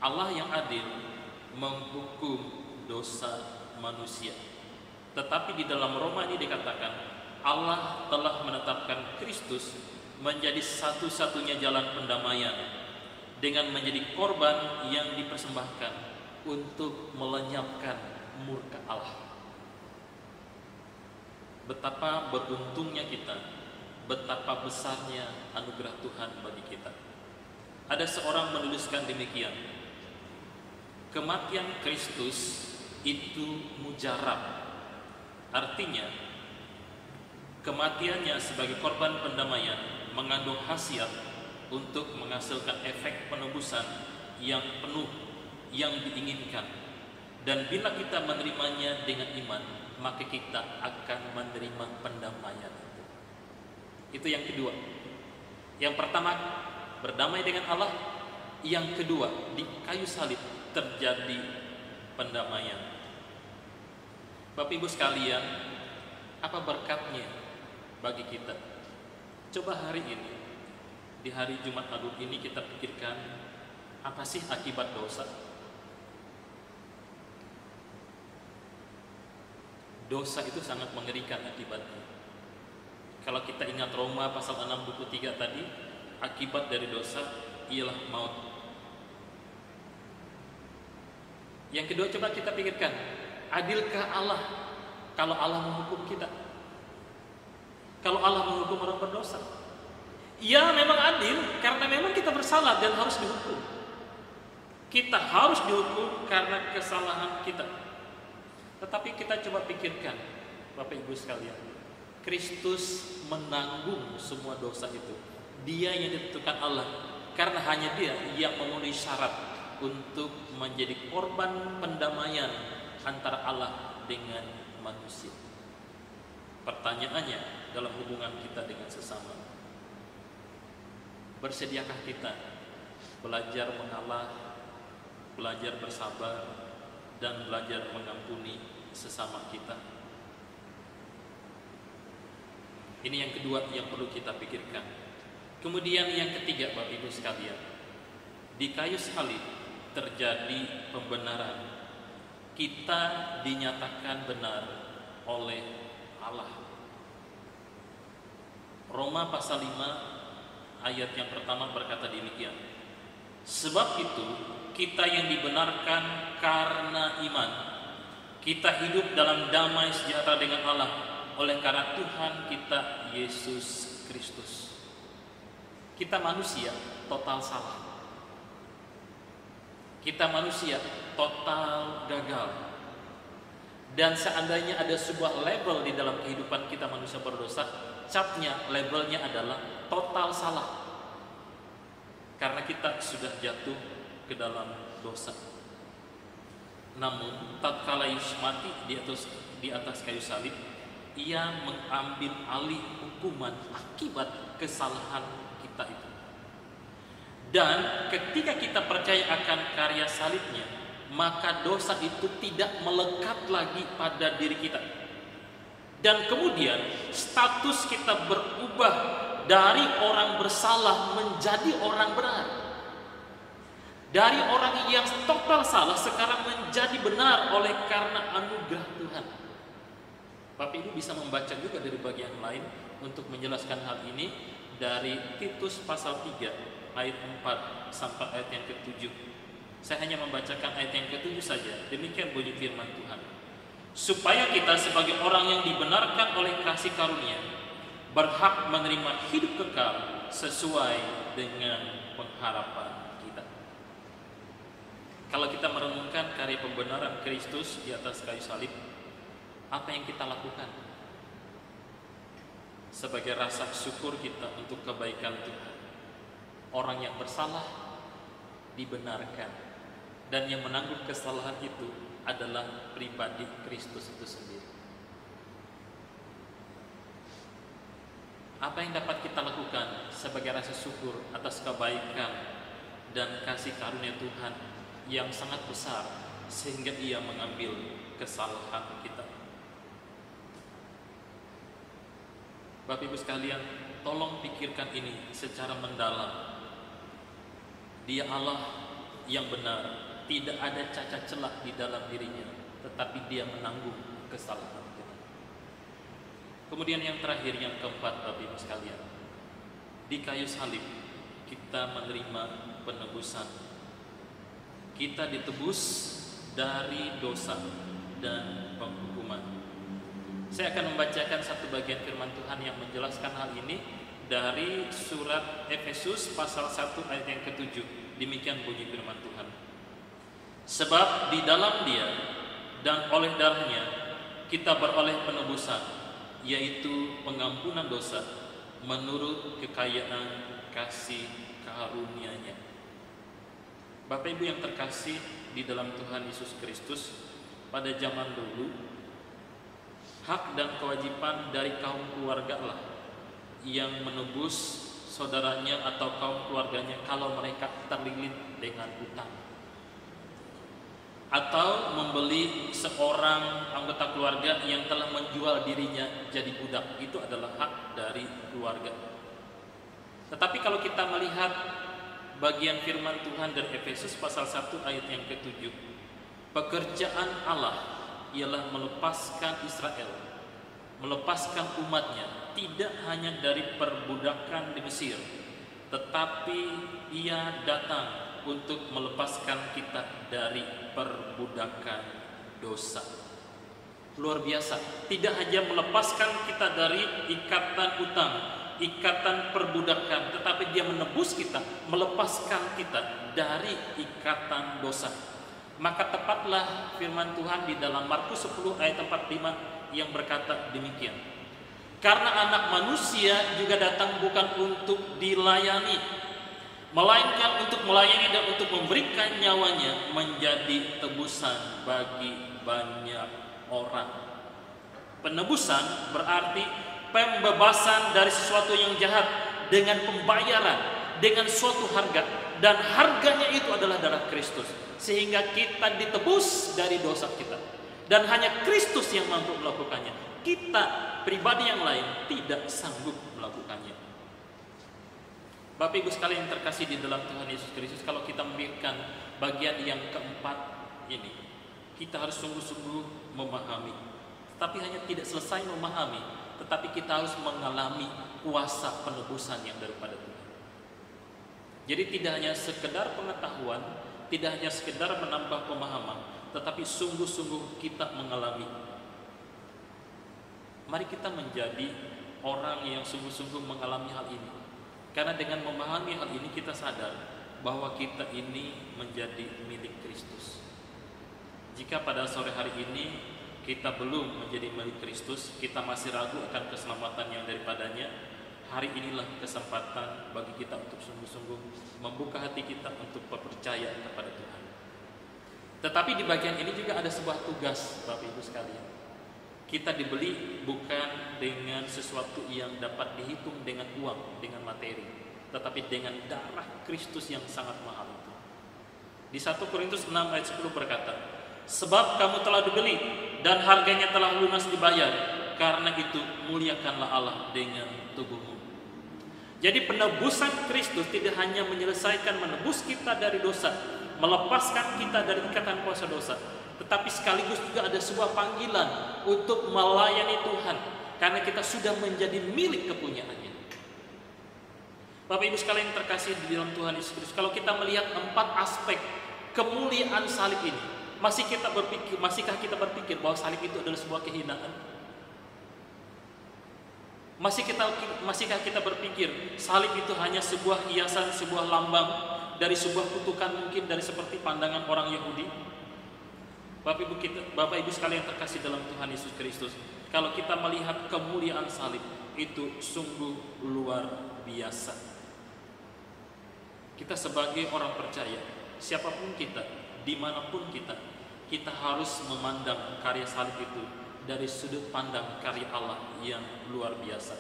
Allah yang adil menghukum dosa manusia. Tetapi di dalam Roma ini dikatakan Allah telah menetapkan Kristus menjadi satu-satunya jalan pendamaian dengan menjadi korban yang dipersembahkan untuk melenyapkan murka Allah. Betapa beruntungnya kita betapa besarnya anugerah Tuhan bagi kita. Ada seorang menuliskan demikian, kematian Kristus itu mujarab, artinya kematiannya sebagai korban pendamaian mengandung khasiat untuk menghasilkan efek penebusan yang penuh yang diinginkan. Dan bila kita menerimanya dengan iman, maka kita akan menerima pendamaian. Itu yang kedua. Yang pertama, berdamai dengan Allah. Yang kedua, di kayu salib terjadi pendamaian. Bapak Ibu sekalian, apa berkatnya bagi kita? Coba hari ini, di hari Jumat Agung ini kita pikirkan, apa sih akibat dosa? Dosa itu sangat mengerikan akibatnya. Kalau kita ingat Roma pasal 6:23 tadi, akibat dari dosa ialah maut. Yang kedua, coba kita pikirkan, adilkah Allah kalau Allah menghukum kita? Kalau Allah menghukum orang berdosa? Ya, memang adil karena memang kita bersalah dan harus dihukum. Kita harus dihukum karena kesalahan kita. Tetapi kita coba pikirkan, Bapak Ibu sekalian, Kristus menanggung semua dosa itu. Dia yang ditentukan Allah, karena hanya Dia yang memenuhi syarat untuk menjadi korban pendamaian antara Allah dengan manusia. Pertanyaannya, dalam hubungan kita dengan sesama, bersediakah kita belajar mengalah, belajar bersabar, dan belajar mengampuni sesama kita? Ini yang kedua yang perlu kita pikirkan. Kemudian yang ketiga, Bapak Ibu sekalian, di kayu salib terjadi pembenaran. Kita dinyatakan benar oleh Allah. Roma pasal 5 ayat yang pertama berkata demikian, sebab itu kita yang dibenarkan karena iman, kita hidup dalam damai sejahtera dengan Allah oleh karena Tuhan kita Yesus Kristus. Kita manusia total salah. Kita manusia total gagal. Dan seandainya ada sebuah label di dalam kehidupan kita manusia berdosa, capnya, labelnya adalah total salah. Karena kita sudah jatuh ke dalam dosa. Namun tatkala Yesus mati di atas kayu salib, Ia mengambil alih hukuman akibat kesalahan kita itu. Dan ketika kita percaya akan karya salibnya, maka dosa itu tidak melekat lagi pada diri kita. Dan kemudian status kita berubah dari orang bersalah menjadi orang benar. Dari orang yang total salah sekarang menjadi benar oleh karena anugerah Tuhan. Bapak Ibu bisa membaca juga dari bagian lain untuk menjelaskan hal ini dari Titus pasal 3 ayat 4 sampai ayat yang ke-7. Saya hanya membacakan ayat yang ke-7 saja. Demikian bunyi firman Tuhan. Supaya kita sebagai orang yang dibenarkan oleh kasih karunia berhak menerima hidup kekal sesuai dengan pengharapan kita. Kalau kita merenungkan karya pembenaran Kristus di atas kayu salib, apa yang kita lakukan sebagai rasa syukur kita untuk kebaikan Tuhan? Orang yang bersalah dibenarkan, dan yang menanggung kesalahan itu adalah pribadi Kristus itu sendiri. Apa yang dapat kita lakukan sebagai rasa syukur atas kebaikan dan kasih karunia Tuhan yang sangat besar sehingga Ia mengambil kesalahan kita? Bapak Ibu sekalian, tolong pikirkan ini secara mendalam. Dia Allah yang benar, tidak ada cacat celah di dalam dirinya, tetapi Dia menanggung kesalahan kita. Kemudian yang terakhir, yang keempat, Bapak Ibu sekalian, di kayu salib kita menerima penebusan. Kita ditebus dari dosa dan penghukuman. Saya akan membacakan satu bagian firman Tuhan yang menjelaskan hal ini dari surat Efesus pasal 1 ayat yang ke-7. Demikian bunyi firman Tuhan. Sebab di dalam Dia dan oleh darahnya kita beroleh penebusan, yaitu pengampunan dosa menurut kekayaan kasih karunia-Nya. Bapak Ibu yang terkasih di dalam Tuhan Yesus Kristus, pada zaman dulu hak dan kewajiban dari kaum keluarga lah yang menebus saudaranya atau kaum keluarganya kalau mereka terlilit dengan utang, atau membeli seorang anggota keluarga yang telah menjual dirinya jadi budak. Itu adalah hak dari keluarga. Tetapi kalau kita melihat bagian firman Tuhan dari Efesus pasal 1 ayat yang ke-7, pekerjaan Allah ialah melepaskan Israel, melepaskan umatnya, tidak hanya dari perbudakan di Mesir, tetapi Ia datang untuk melepaskan kita dari perbudakan dosa. Luar biasa, tidak hanya melepaskan kita dari ikatan utang, ikatan perbudakan, tetapi Dia menebus kita, melepaskan kita dari ikatan dosa. Maka tepatlah firman Tuhan di dalam Markus 10 ayat 45 yang berkata demikian. Karena anak manusia juga datang bukan untuk dilayani, melainkan untuk melayani dan untuk memberikan nyawanya menjadi tebusan bagi banyak orang. Penebusan berarti pembebasan dari sesuatu yang jahat dengan pembayaran, dengan suatu harga, dan harganya itu adalah darah Kristus, sehingga kita ditebus dari dosa kita, dan hanya Kristus yang mampu melakukannya. Kita pribadi yang lain tidak sanggup melakukannya. Bapak Ibu sekalian yang terkasih di dalam Tuhan Yesus Kristus, kalau kita memikirkan bagian yang keempat ini, kita harus sungguh-sungguh memahami. Tetapi hanya tidak selesai memahami, tetapi kita harus mengalami kuasa penebusan yang daripada Tuhan. Jadi tidak hanya sekedar pengetahuan, tidak hanya sekedar menambah pemahaman, tetapi sungguh-sungguh kita mengalami. Mari kita menjadi orang yang sungguh-sungguh mengalami hal ini. Karena dengan memahami hal ini kita sadar bahwa kita ini menjadi milik Kristus. Jika pada sore hari ini kita belum menjadi milik Kristus, kita masih ragu akan keselamatan yang daripadanya, hari inilah kesempatan bagi kita untuk sungguh-sungguh membuka hati kita untuk percaya kepada Tuhan. Tetapi di bagian ini juga ada sebuah tugas, Bapak Ibu sekalian. Kita dibeli bukan dengan sesuatu yang dapat dihitung dengan uang, dengan materi, tetapi dengan darah Kristus yang sangat mahal itu. Di 1 Korintus 6 ayat 10 berkata, sebab kamu telah dibeli dan harganya telah lunas dibayar, karena itu muliakanlah Allah dengan tubuhmu. Jadi penebusan Kristus tidak hanya menyelesaikan menebus kita dari dosa, melepaskan kita dari ikatan kuasa dosa, tetapi sekaligus juga ada sebuah panggilan untuk melayani Tuhan, karena kita sudah menjadi milik kepunyaannya. Bapak Ibu sekalian yang terkasih di dalam Tuhan Yesus Kristus, kalau kita melihat 4 aspek kemuliaan salib ini, masihkah kita berpikir bahwa salib itu adalah sebuah kehinaan? Masihkah kita berpikir salib itu hanya sebuah hiasan, sebuah lambang dari sebuah kutukan, mungkin dari seperti pandangan orang Yahudi? Bapak Ibu sekalian yang terkasih dalam Tuhan Yesus Kristus, kalau kita melihat kemuliaan salib itu sungguh luar biasa. Kita sebagai orang percaya, siapapun kita, dimanapun kita harus memandang karya salib itu dari sudut pandang karya Allah yang luar biasa.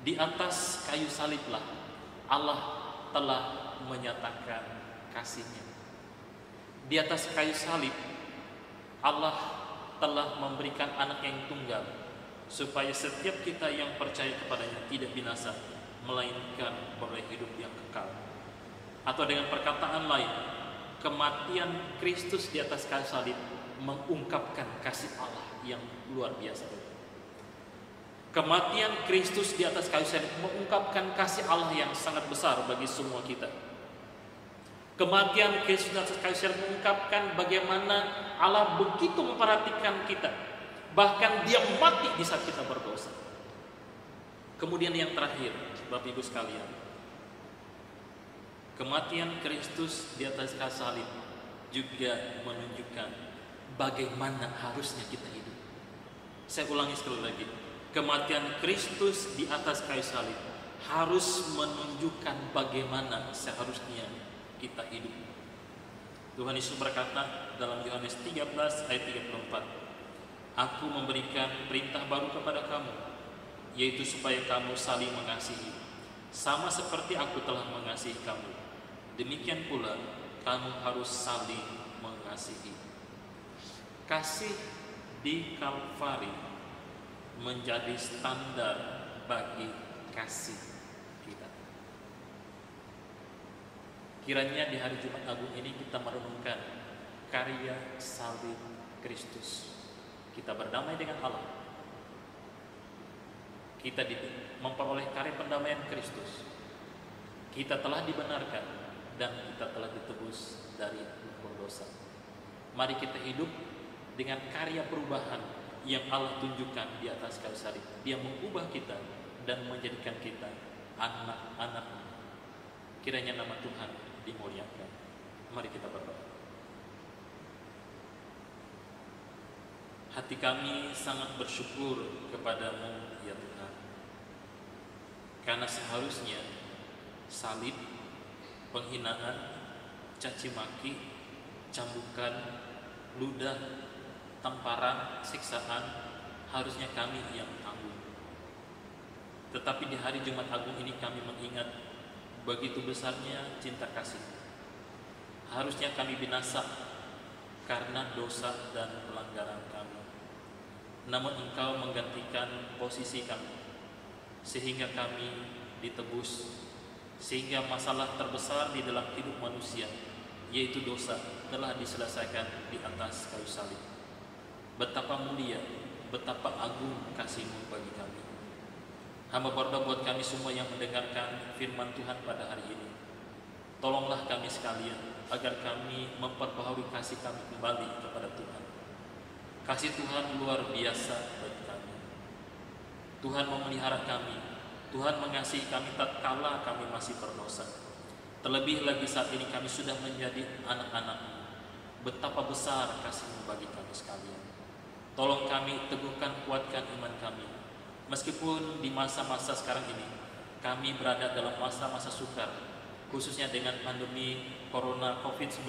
Di atas kayu saliblah Allah telah menyatakan kasih-Nya. Di atas kayu salib Allah telah memberikan anak yang tunggal, supaya setiap kita yang percaya kepadanya tidak binasa, melainkan beroleh hidup yang kekal. Atau dengan perkataan lain, kematian Kristus di atas kayu salib mengungkapkan kasih Allah yang luar biasa. Kematian Kristus di atas kayu salib mengungkapkan kasih Allah yang sangat besar bagi semua kita. Kematian Kristus di atas kayu salib mengungkapkan bagaimana Allah begitu memperhatikan kita, Bahkan dia mati di saat kita berdosa. Kemudian yang terakhir, Bapak Ibu sekalian, kematian Kristus di atas kayu salib juga menunjukkan bagaimana harusnya kita hidup. Saya ulangi sekali lagi, kematian Kristus di atas kayu salib harus menunjukkan bagaimana seharusnya kita hidup. Tuhan Yesus berkata dalam Yohanes 13 ayat 34, Aku memberikan perintah baru kepada kamu, yaitu supaya kamu saling mengasihi, sama seperti aku telah mengasihi kamu. Demikian pula kamu harus saling mengasihi. Kasih di Kalvari menjadi standar bagi kasih kita. Kiranya di hari Jumat Agung ini kita merenungkan karya salib Kristus. Kita berdamai dengan Allah. Kita memperoleh karya pendamaian Kristus. Kita telah dibenarkan dan kita telah ditebus dari hukum dosa. Mari kita hidup dengan karya perubahan yang Allah tunjukkan di atas kayu salib. Dia mengubah kita dan menjadikan kita anak-anak. Kiranya nama Tuhan dimuliakan. Mari kita berdoa. Hati kami sangat bersyukur kepadamu ya Tuhan, karena seharusnya salib, penghinaan, caci maki, cambukan, ludah, tamparan, siksaan harusnya kami yang tanggung. Tetapi di hari Jumat Agung ini kami mengingat begitu besarnya cinta kasih. Harusnya kami binasa karena dosa dan pelanggaran kami. Namun Engkau menggantikan posisi kami, sehingga kami ditebus, sehingga masalah terbesar di dalam hidup manusia, yaitu dosa, telah diselesaikan di atas kayu salib. Betapa mulia, betapa agung kasih-Mu bagi kami. Hamba berdoa buat kami semua yang mendengarkan firman Tuhan pada hari ini. Tolonglah kami sekalian agar kami memperbaharui kasih kami kembali kepada Tuhan. Kasih Tuhan luar biasa bagi kami. Tuhan memelihara kami. Tuhan mengasihi kami tatkala kami masih berdosa. Terlebih lagi saat ini kami sudah menjadi anak-anak-Mu. Betapa besar kasih-Mu bagi kami sekalian. Tolong kami, teguhkan, kuatkan iman kami. Meskipun di masa-masa sekarang ini kami berada dalam masa-masa sukar, khususnya dengan pandemi Corona COVID-19,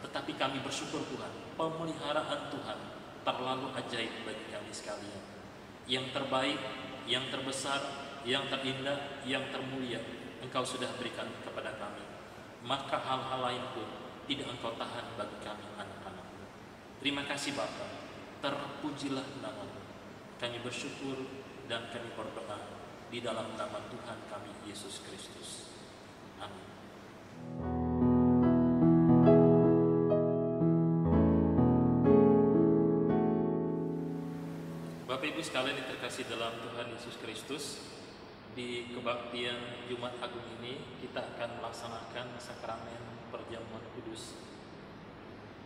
tetapi kami bersyukur Tuhan, pemeliharaan Tuhan terlalu ajaib bagi kami sekalian. Yang terbaik, yang terbesar, yang terindah, yang termulia Engkau sudah berikan kepada kami. Maka hal-hal lain pun tidak Engkau tahan bagi kami anak-anak-Mu. Terima kasih Bapa, terpujilah nama-Mu. Kami bersyukur dan kami berdoa di dalam nama Tuhan kami Yesus Kristus. Amin. Bapak Ibu sekalian yang terkasih dalam Tuhan Yesus Kristus, di kebaktian Jumat Agung ini kita akan melaksanakan sakramen perjamuan kudus.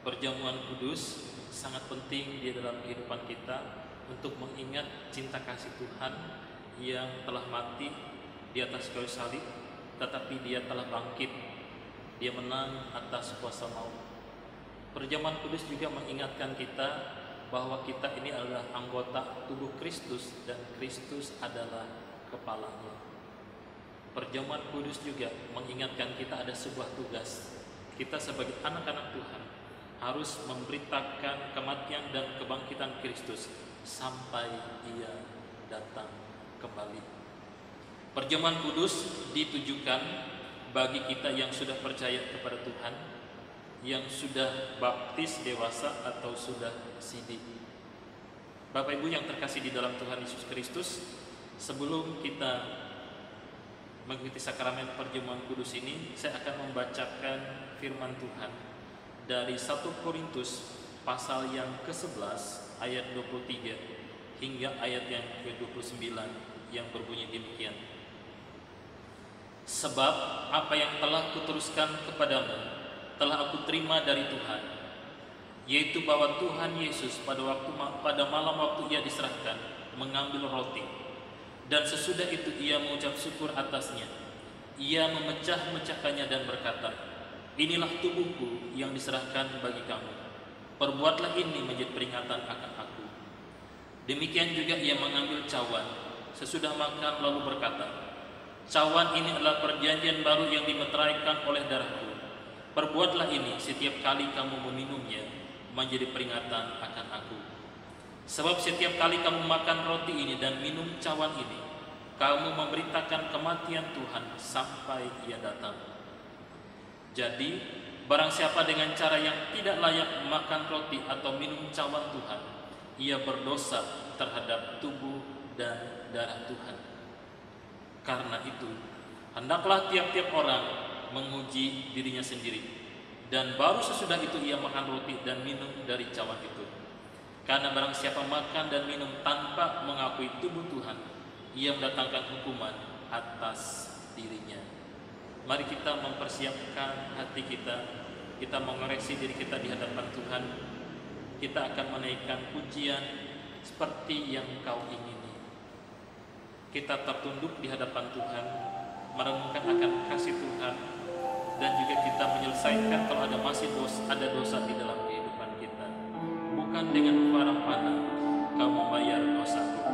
Perjamuan kudus sangat penting di dalam kehidupan kita untuk mengingat cinta kasih Tuhan yang telah mati di atas kayu salib, tetapi Dia telah bangkit. Dia menang atas kuasa maut. Perjamuan kudus juga mengingatkan kita bahwa kita ini adalah anggota tubuh Kristus dan Kristus adalah kepalanya. Perjamuan kudus juga mengingatkan kita ada sebuah tugas. Kita sebagai anak-anak Tuhan harus memberitakan kematian dan kebangkitan Kristus sampai Ia datang kembali. Perjamuan kudus ditujukan bagi kita yang sudah percaya kepada Tuhan, yang sudah baptis dewasa atau sudah sidi. Bapak Ibu yang terkasih di dalam Tuhan Yesus Kristus, sebelum kita mengikuti sakramen perjamuan kudus ini, saya akan membacakan firman Tuhan dari 1 Korintus pasal yang ke-11 ayat 23 hingga ayat yang ke-29 yang berbunyi demikian. Sebab apa yang telah kuteruskan kepadamu telah aku terima dari Tuhan, yaitu bahwa Tuhan Yesus pada malam waktu ia diserahkan mengambil roti, dan sesudah itu ia mengucap syukur atasnya. Ia memecah-mecahkannya dan berkata, "Inilah tubuhku yang diserahkan bagi kamu. Perbuatlah ini menjadi peringatan akan aku." Demikian juga ia mengambil cawan sesudah makan lalu berkata, "Cawan ini adalah perjanjian baru yang dimeteraikan oleh darahku. Perbuatlah ini setiap kali kamu meminumnya menjadi peringatan akan aku. Sebab setiap kali kamu makan roti ini dan minum cawan ini, kamu memberitakan kematian Tuhan sampai ia datang. Jadi, barang siapa dengan cara yang tidak layak makan roti atau minum cawan Tuhan, ia berdosa terhadap tubuh dan darah Tuhan. Karena itu, hendaklah tiap-tiap orang menguji dirinya sendiri, dan baru sesudah itu ia makan roti dan minum dari cawan itu. Karena barang siapa makan dan minum tanpa mengakui tubuh Tuhan, ia mendatangkan hukuman atas dirinya." Mari kita mempersiapkan hati kita mengoreksi diri kita di hadapan Tuhan. Kita akan menaikkan pujian seperti yang Kau ingini. Kita tertunduk di hadapan Tuhan, merenungkan akan kasih Tuhan, dan juga kita menyelesaikan kalau ada dosa di dalam kehidupan kita. Bukan dengan barang panah Kau membayar dosaku.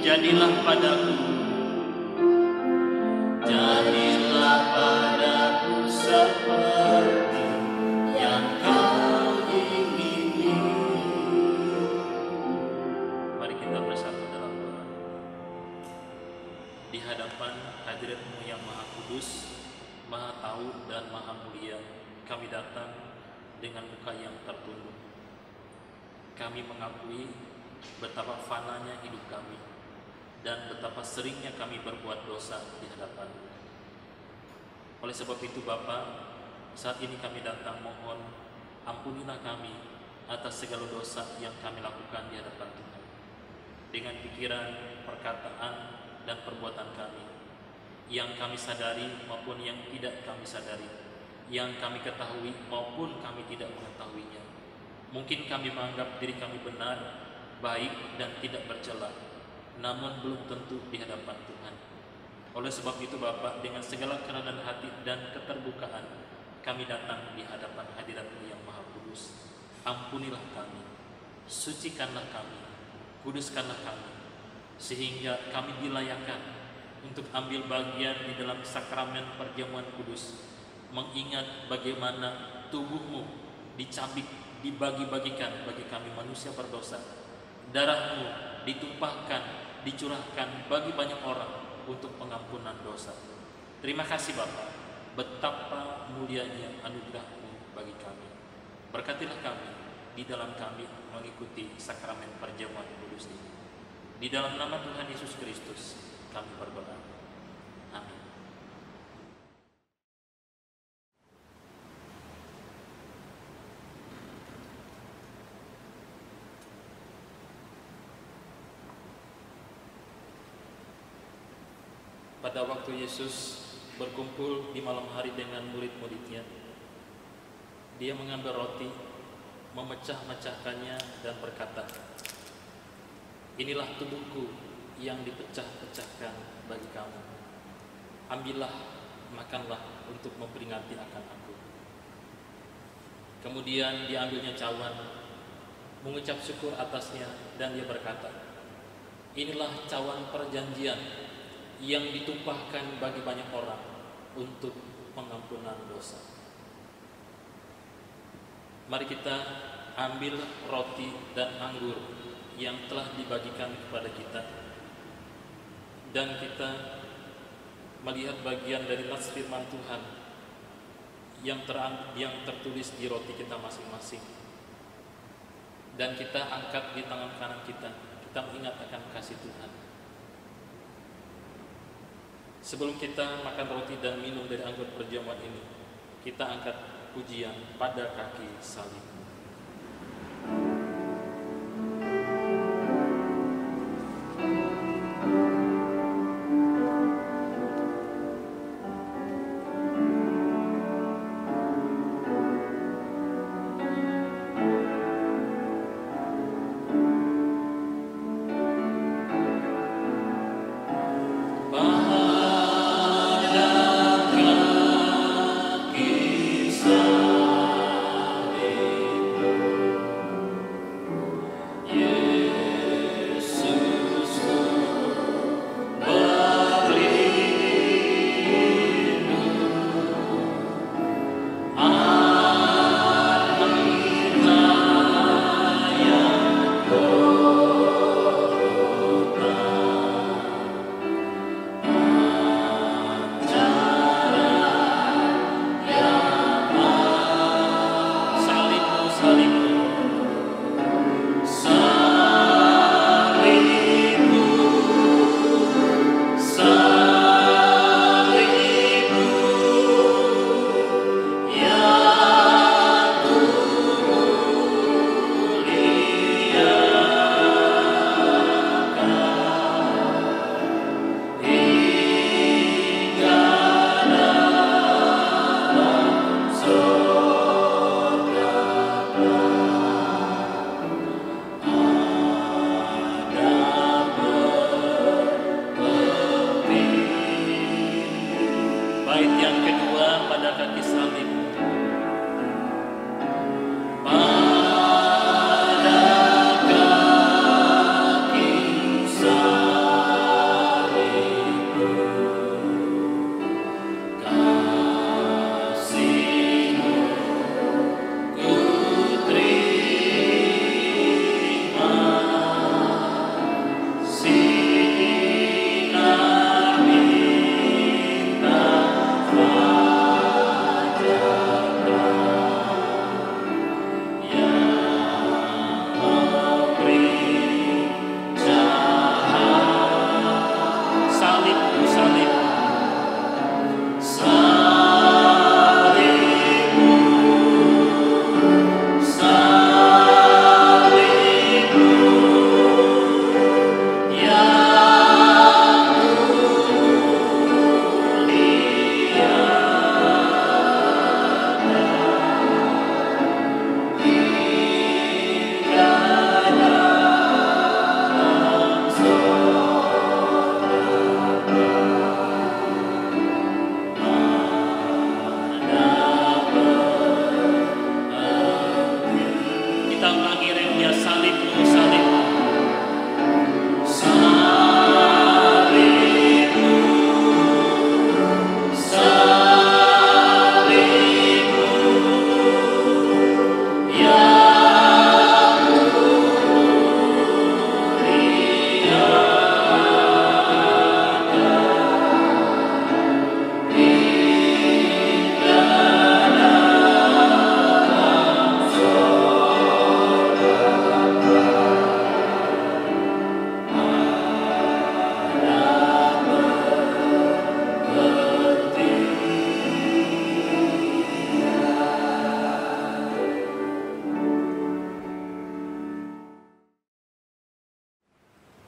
Jadilah padaku, jadilah padaku seperti yang Kau ingini. Mari kita bersatu dalam doa. Di hadapan hadirat-Mu yang Maha Kudus, Maha Tahu dan Maha Mulia, kami datang dengan muka yang tertunduk. Kami mengakui betapa fananya hidup kami dan betapa seringnya kami berbuat dosa di hadapan-Mu. Oleh sebab itu Bapa, saat ini kami datang mohon, ampunilah kami atas segala dosa yang kami lakukan di hadapan Tuhan, dengan pikiran, perkataan, dan perbuatan kami, yang kami sadari maupun yang tidak kami sadari, yang kami ketahui maupun kami tidak mengetahuinya. Mungkin kami menganggap diri kami benar, baik, dan tidak bercela, namun belum tentu di hadapan Tuhan. Oleh sebab itu Bapa, dengan segala kerendahan hati dan keterbukaan, kami datang di hadapan hadirat-Mu yang Maha Kudus. Ampunilah kami, sucikanlah kami, kuduskanlah kami, sehingga kami dilayakkan untuk ambil bagian di dalam sakramen perjamuan kudus, mengingat bagaimana tubuh-Mu dicabik, dibagi-bagikan bagi kami manusia berdosa. Darah-Mu ditumpahkan, dicurahkan bagi banyak orang untuk pengampunan dosa. Terima kasih Bapa, betapa mulianya anugerah-Mu bagi kami. Berkatilah kami di dalam kami mengikuti sakramen perjamuan kudus ini. Di dalam nama Tuhan Yesus Kristus kami berdoa. Amin. Pada waktu Yesus berkumpul di malam hari dengan murid-muridnya, Dia mengambil roti, memecah-mecahkannya dan berkata, "Inilah tubuhku yang dipecah-pecahkan bagi kamu. Ambillah, makanlah untuk memperingati akan aku." Kemudian diambilnya cawan, mengucap syukur atasnya, dan Dia berkata, "Inilah cawan perjanjian yang ditumpahkan bagi banyak orang untuk pengampunan dosa." Mari kita ambil roti dan anggur yang telah dibagikan kepada kita, dan kita melihat bagian dari nas firman Tuhan yang tertulis di roti kita masing-masing, dan kita angkat di tangan kanan kita. Kita mengingat akan kasih Tuhan. Sebelum kita makan roti dan minum dari anggur perjamuan ini, kita angkat pujian pada kaki salib.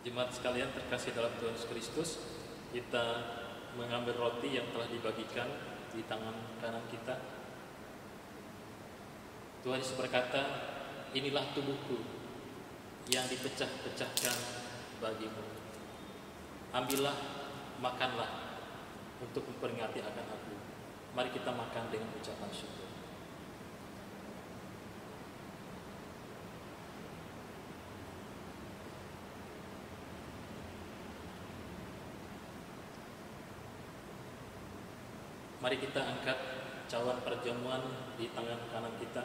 Jemaat sekalian terkasih dalam Tuhan Yesus Kristus, kita mengambil roti yang telah dibagikan di tangan kanan kita. Tuhan Yesus berkata, inilah tubuhku yang dipecah-pecahkan bagimu. Ambillah, makanlah untuk memperingati akan aku. Mari kita makan dengan ucapan syukur. Mari kita angkat cawan perjamuan di tangan kanan kita.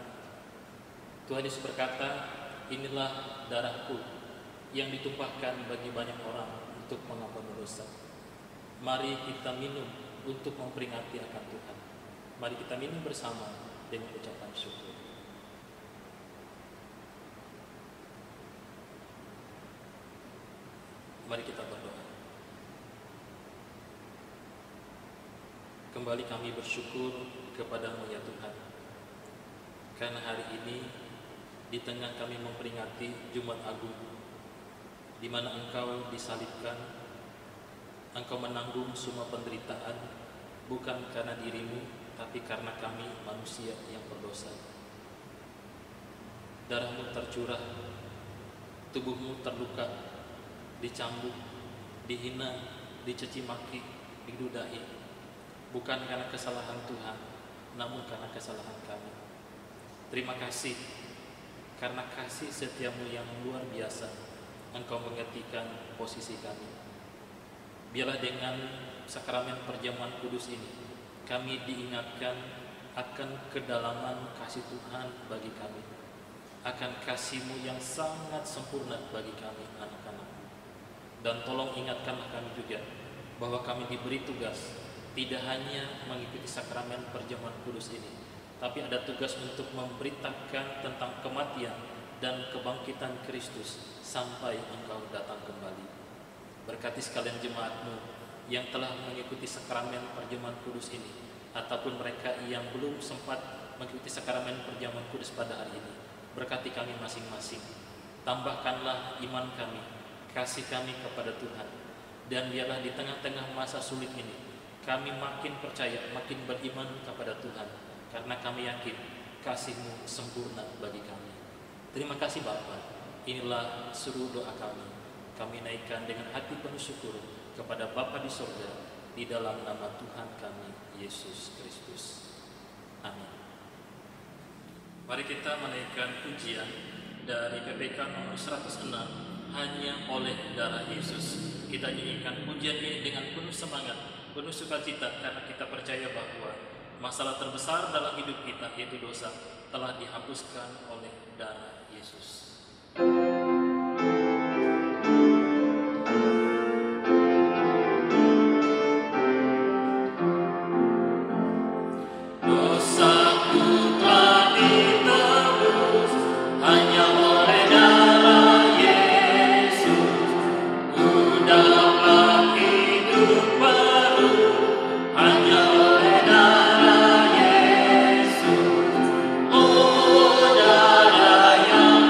Tuhan Yesus berkata, inilah darahku yang ditumpahkan bagi banyak orang untuk mengampuni dosa. Mari kita minum untuk memperingati akan Tuhan. Mari kita minum bersama dengan ucapan syukur. Mari kita berdoa. Kembali kami bersyukur kepada-Mu ya Tuhan, karena hari ini di tengah kami memperingati Jumat Agung, di mana Engkau disalibkan, Engkau menanggung semua penderitaan, bukan karena diri-Mu, tapi karena kami manusia yang berdosa. Darah-Mu tercurah, tubuh-Mu terluka, dicambuk, dihina, dicaci maki, diludahi, bukan karena kesalahan Tuhan, namun karena kesalahan kami. Terima kasih, karena kasih setia-Mu yang luar biasa, Engkau mengertikan posisi kami. Biarlah dengan sakramen perjamuan kudus ini, kami diingatkan akan kedalaman kasih Tuhan bagi kami, akan kasih-Mu yang sangat sempurna bagi kami anak-anak. Dan tolong ingatkanlah kami juga bahwa kami diberi tugas tidak hanya mengikuti sakramen perjamuan kudus ini, tapi ada tugas untuk memberitakan tentang kematian dan kebangkitan Kristus sampai Engkau datang kembali. Berkati sekalian jemaat-Mu yang telah mengikuti sakramen perjamuan kudus ini, ataupun mereka yang belum sempat mengikuti sakramen perjamuan kudus pada hari ini. Berkati kami masing-masing. Tambahkanlah iman kami, kasih kami kepada Tuhan, dan biarlah di tengah-tengah masa sulit ini kami makin percaya, makin beriman kepada Tuhan, karena kami yakin kasih-Mu sempurna bagi kami. Terima kasih Bapa. Inilah seluruh doa kami. Kami naikkan dengan hati penuh syukur kepada Bapa di sorga, di dalam nama Tuhan kami, Yesus Kristus. Amin. Mari kita menaikkan pujian dari PPK nomor 106, hanya oleh darah Yesus. Kita nyanyikan pujian ini dengan penuh semangat, penuh sukacita, karena kita percaya bahwa masalah terbesar dalam hidup kita, yaitu dosa, telah dihapuskan oleh darah Yesus. Oh, darah yang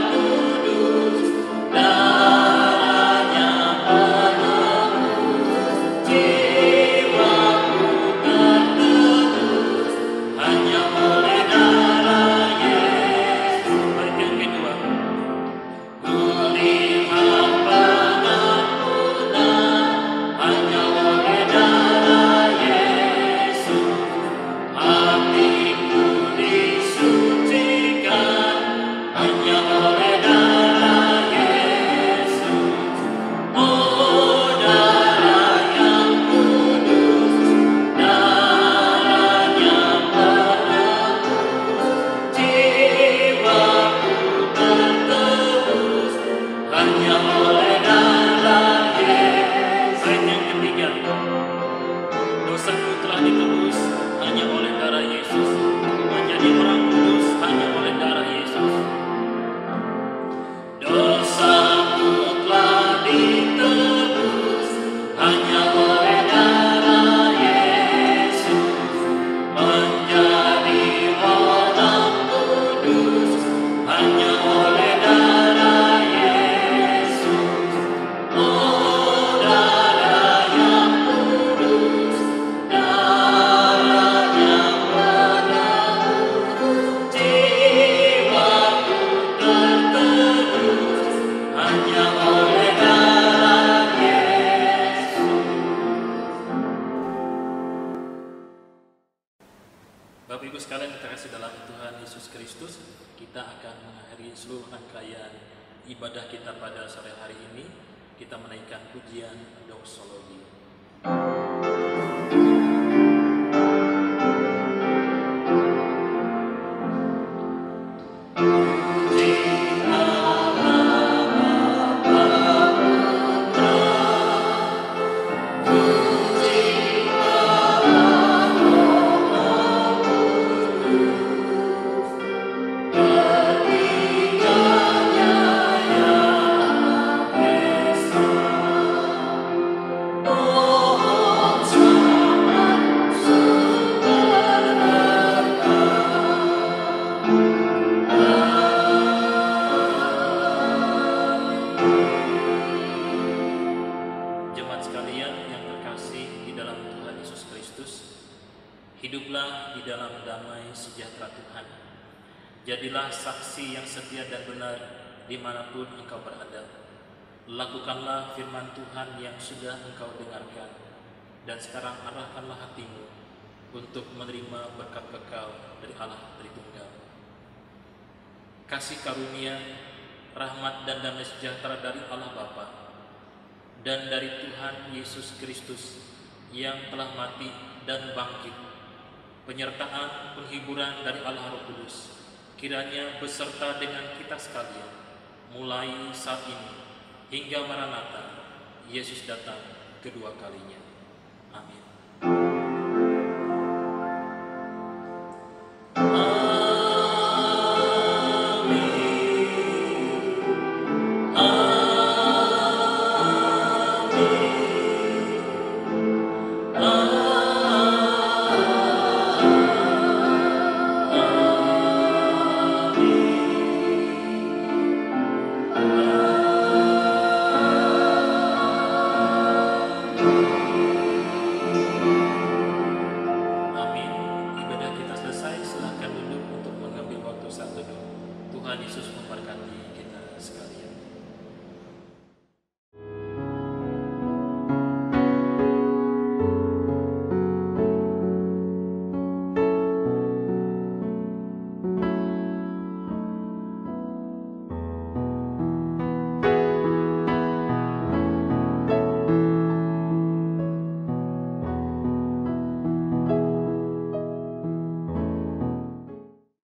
mengakhiri seluruh rangkaian ibadah kita pada sore hari ini, kita menaikkan pujian doxologi. Hiduplah di dalam damai sejahtera Tuhan. Jadilah saksi yang setia dan benar dimanapun engkau berada. Lakukanlah firman Tuhan yang sudah engkau dengarkan, dan sekarang arahkanlah hatimu untuk menerima berkat kekal dari Allah Tritunggal. Kasih karunia, rahmat dan damai sejahtera dari Allah Bapa dan dari Tuhan Yesus Kristus yang telah mati dan bangkit, penyertaan penghiburan dari Allah Roh Kudus kiranya beserta dengan kita sekalian mulai saat ini hingga Maranatha, Yesus datang kedua kalinya. Amin. Tuhan Yesus memberkati kita sekalian.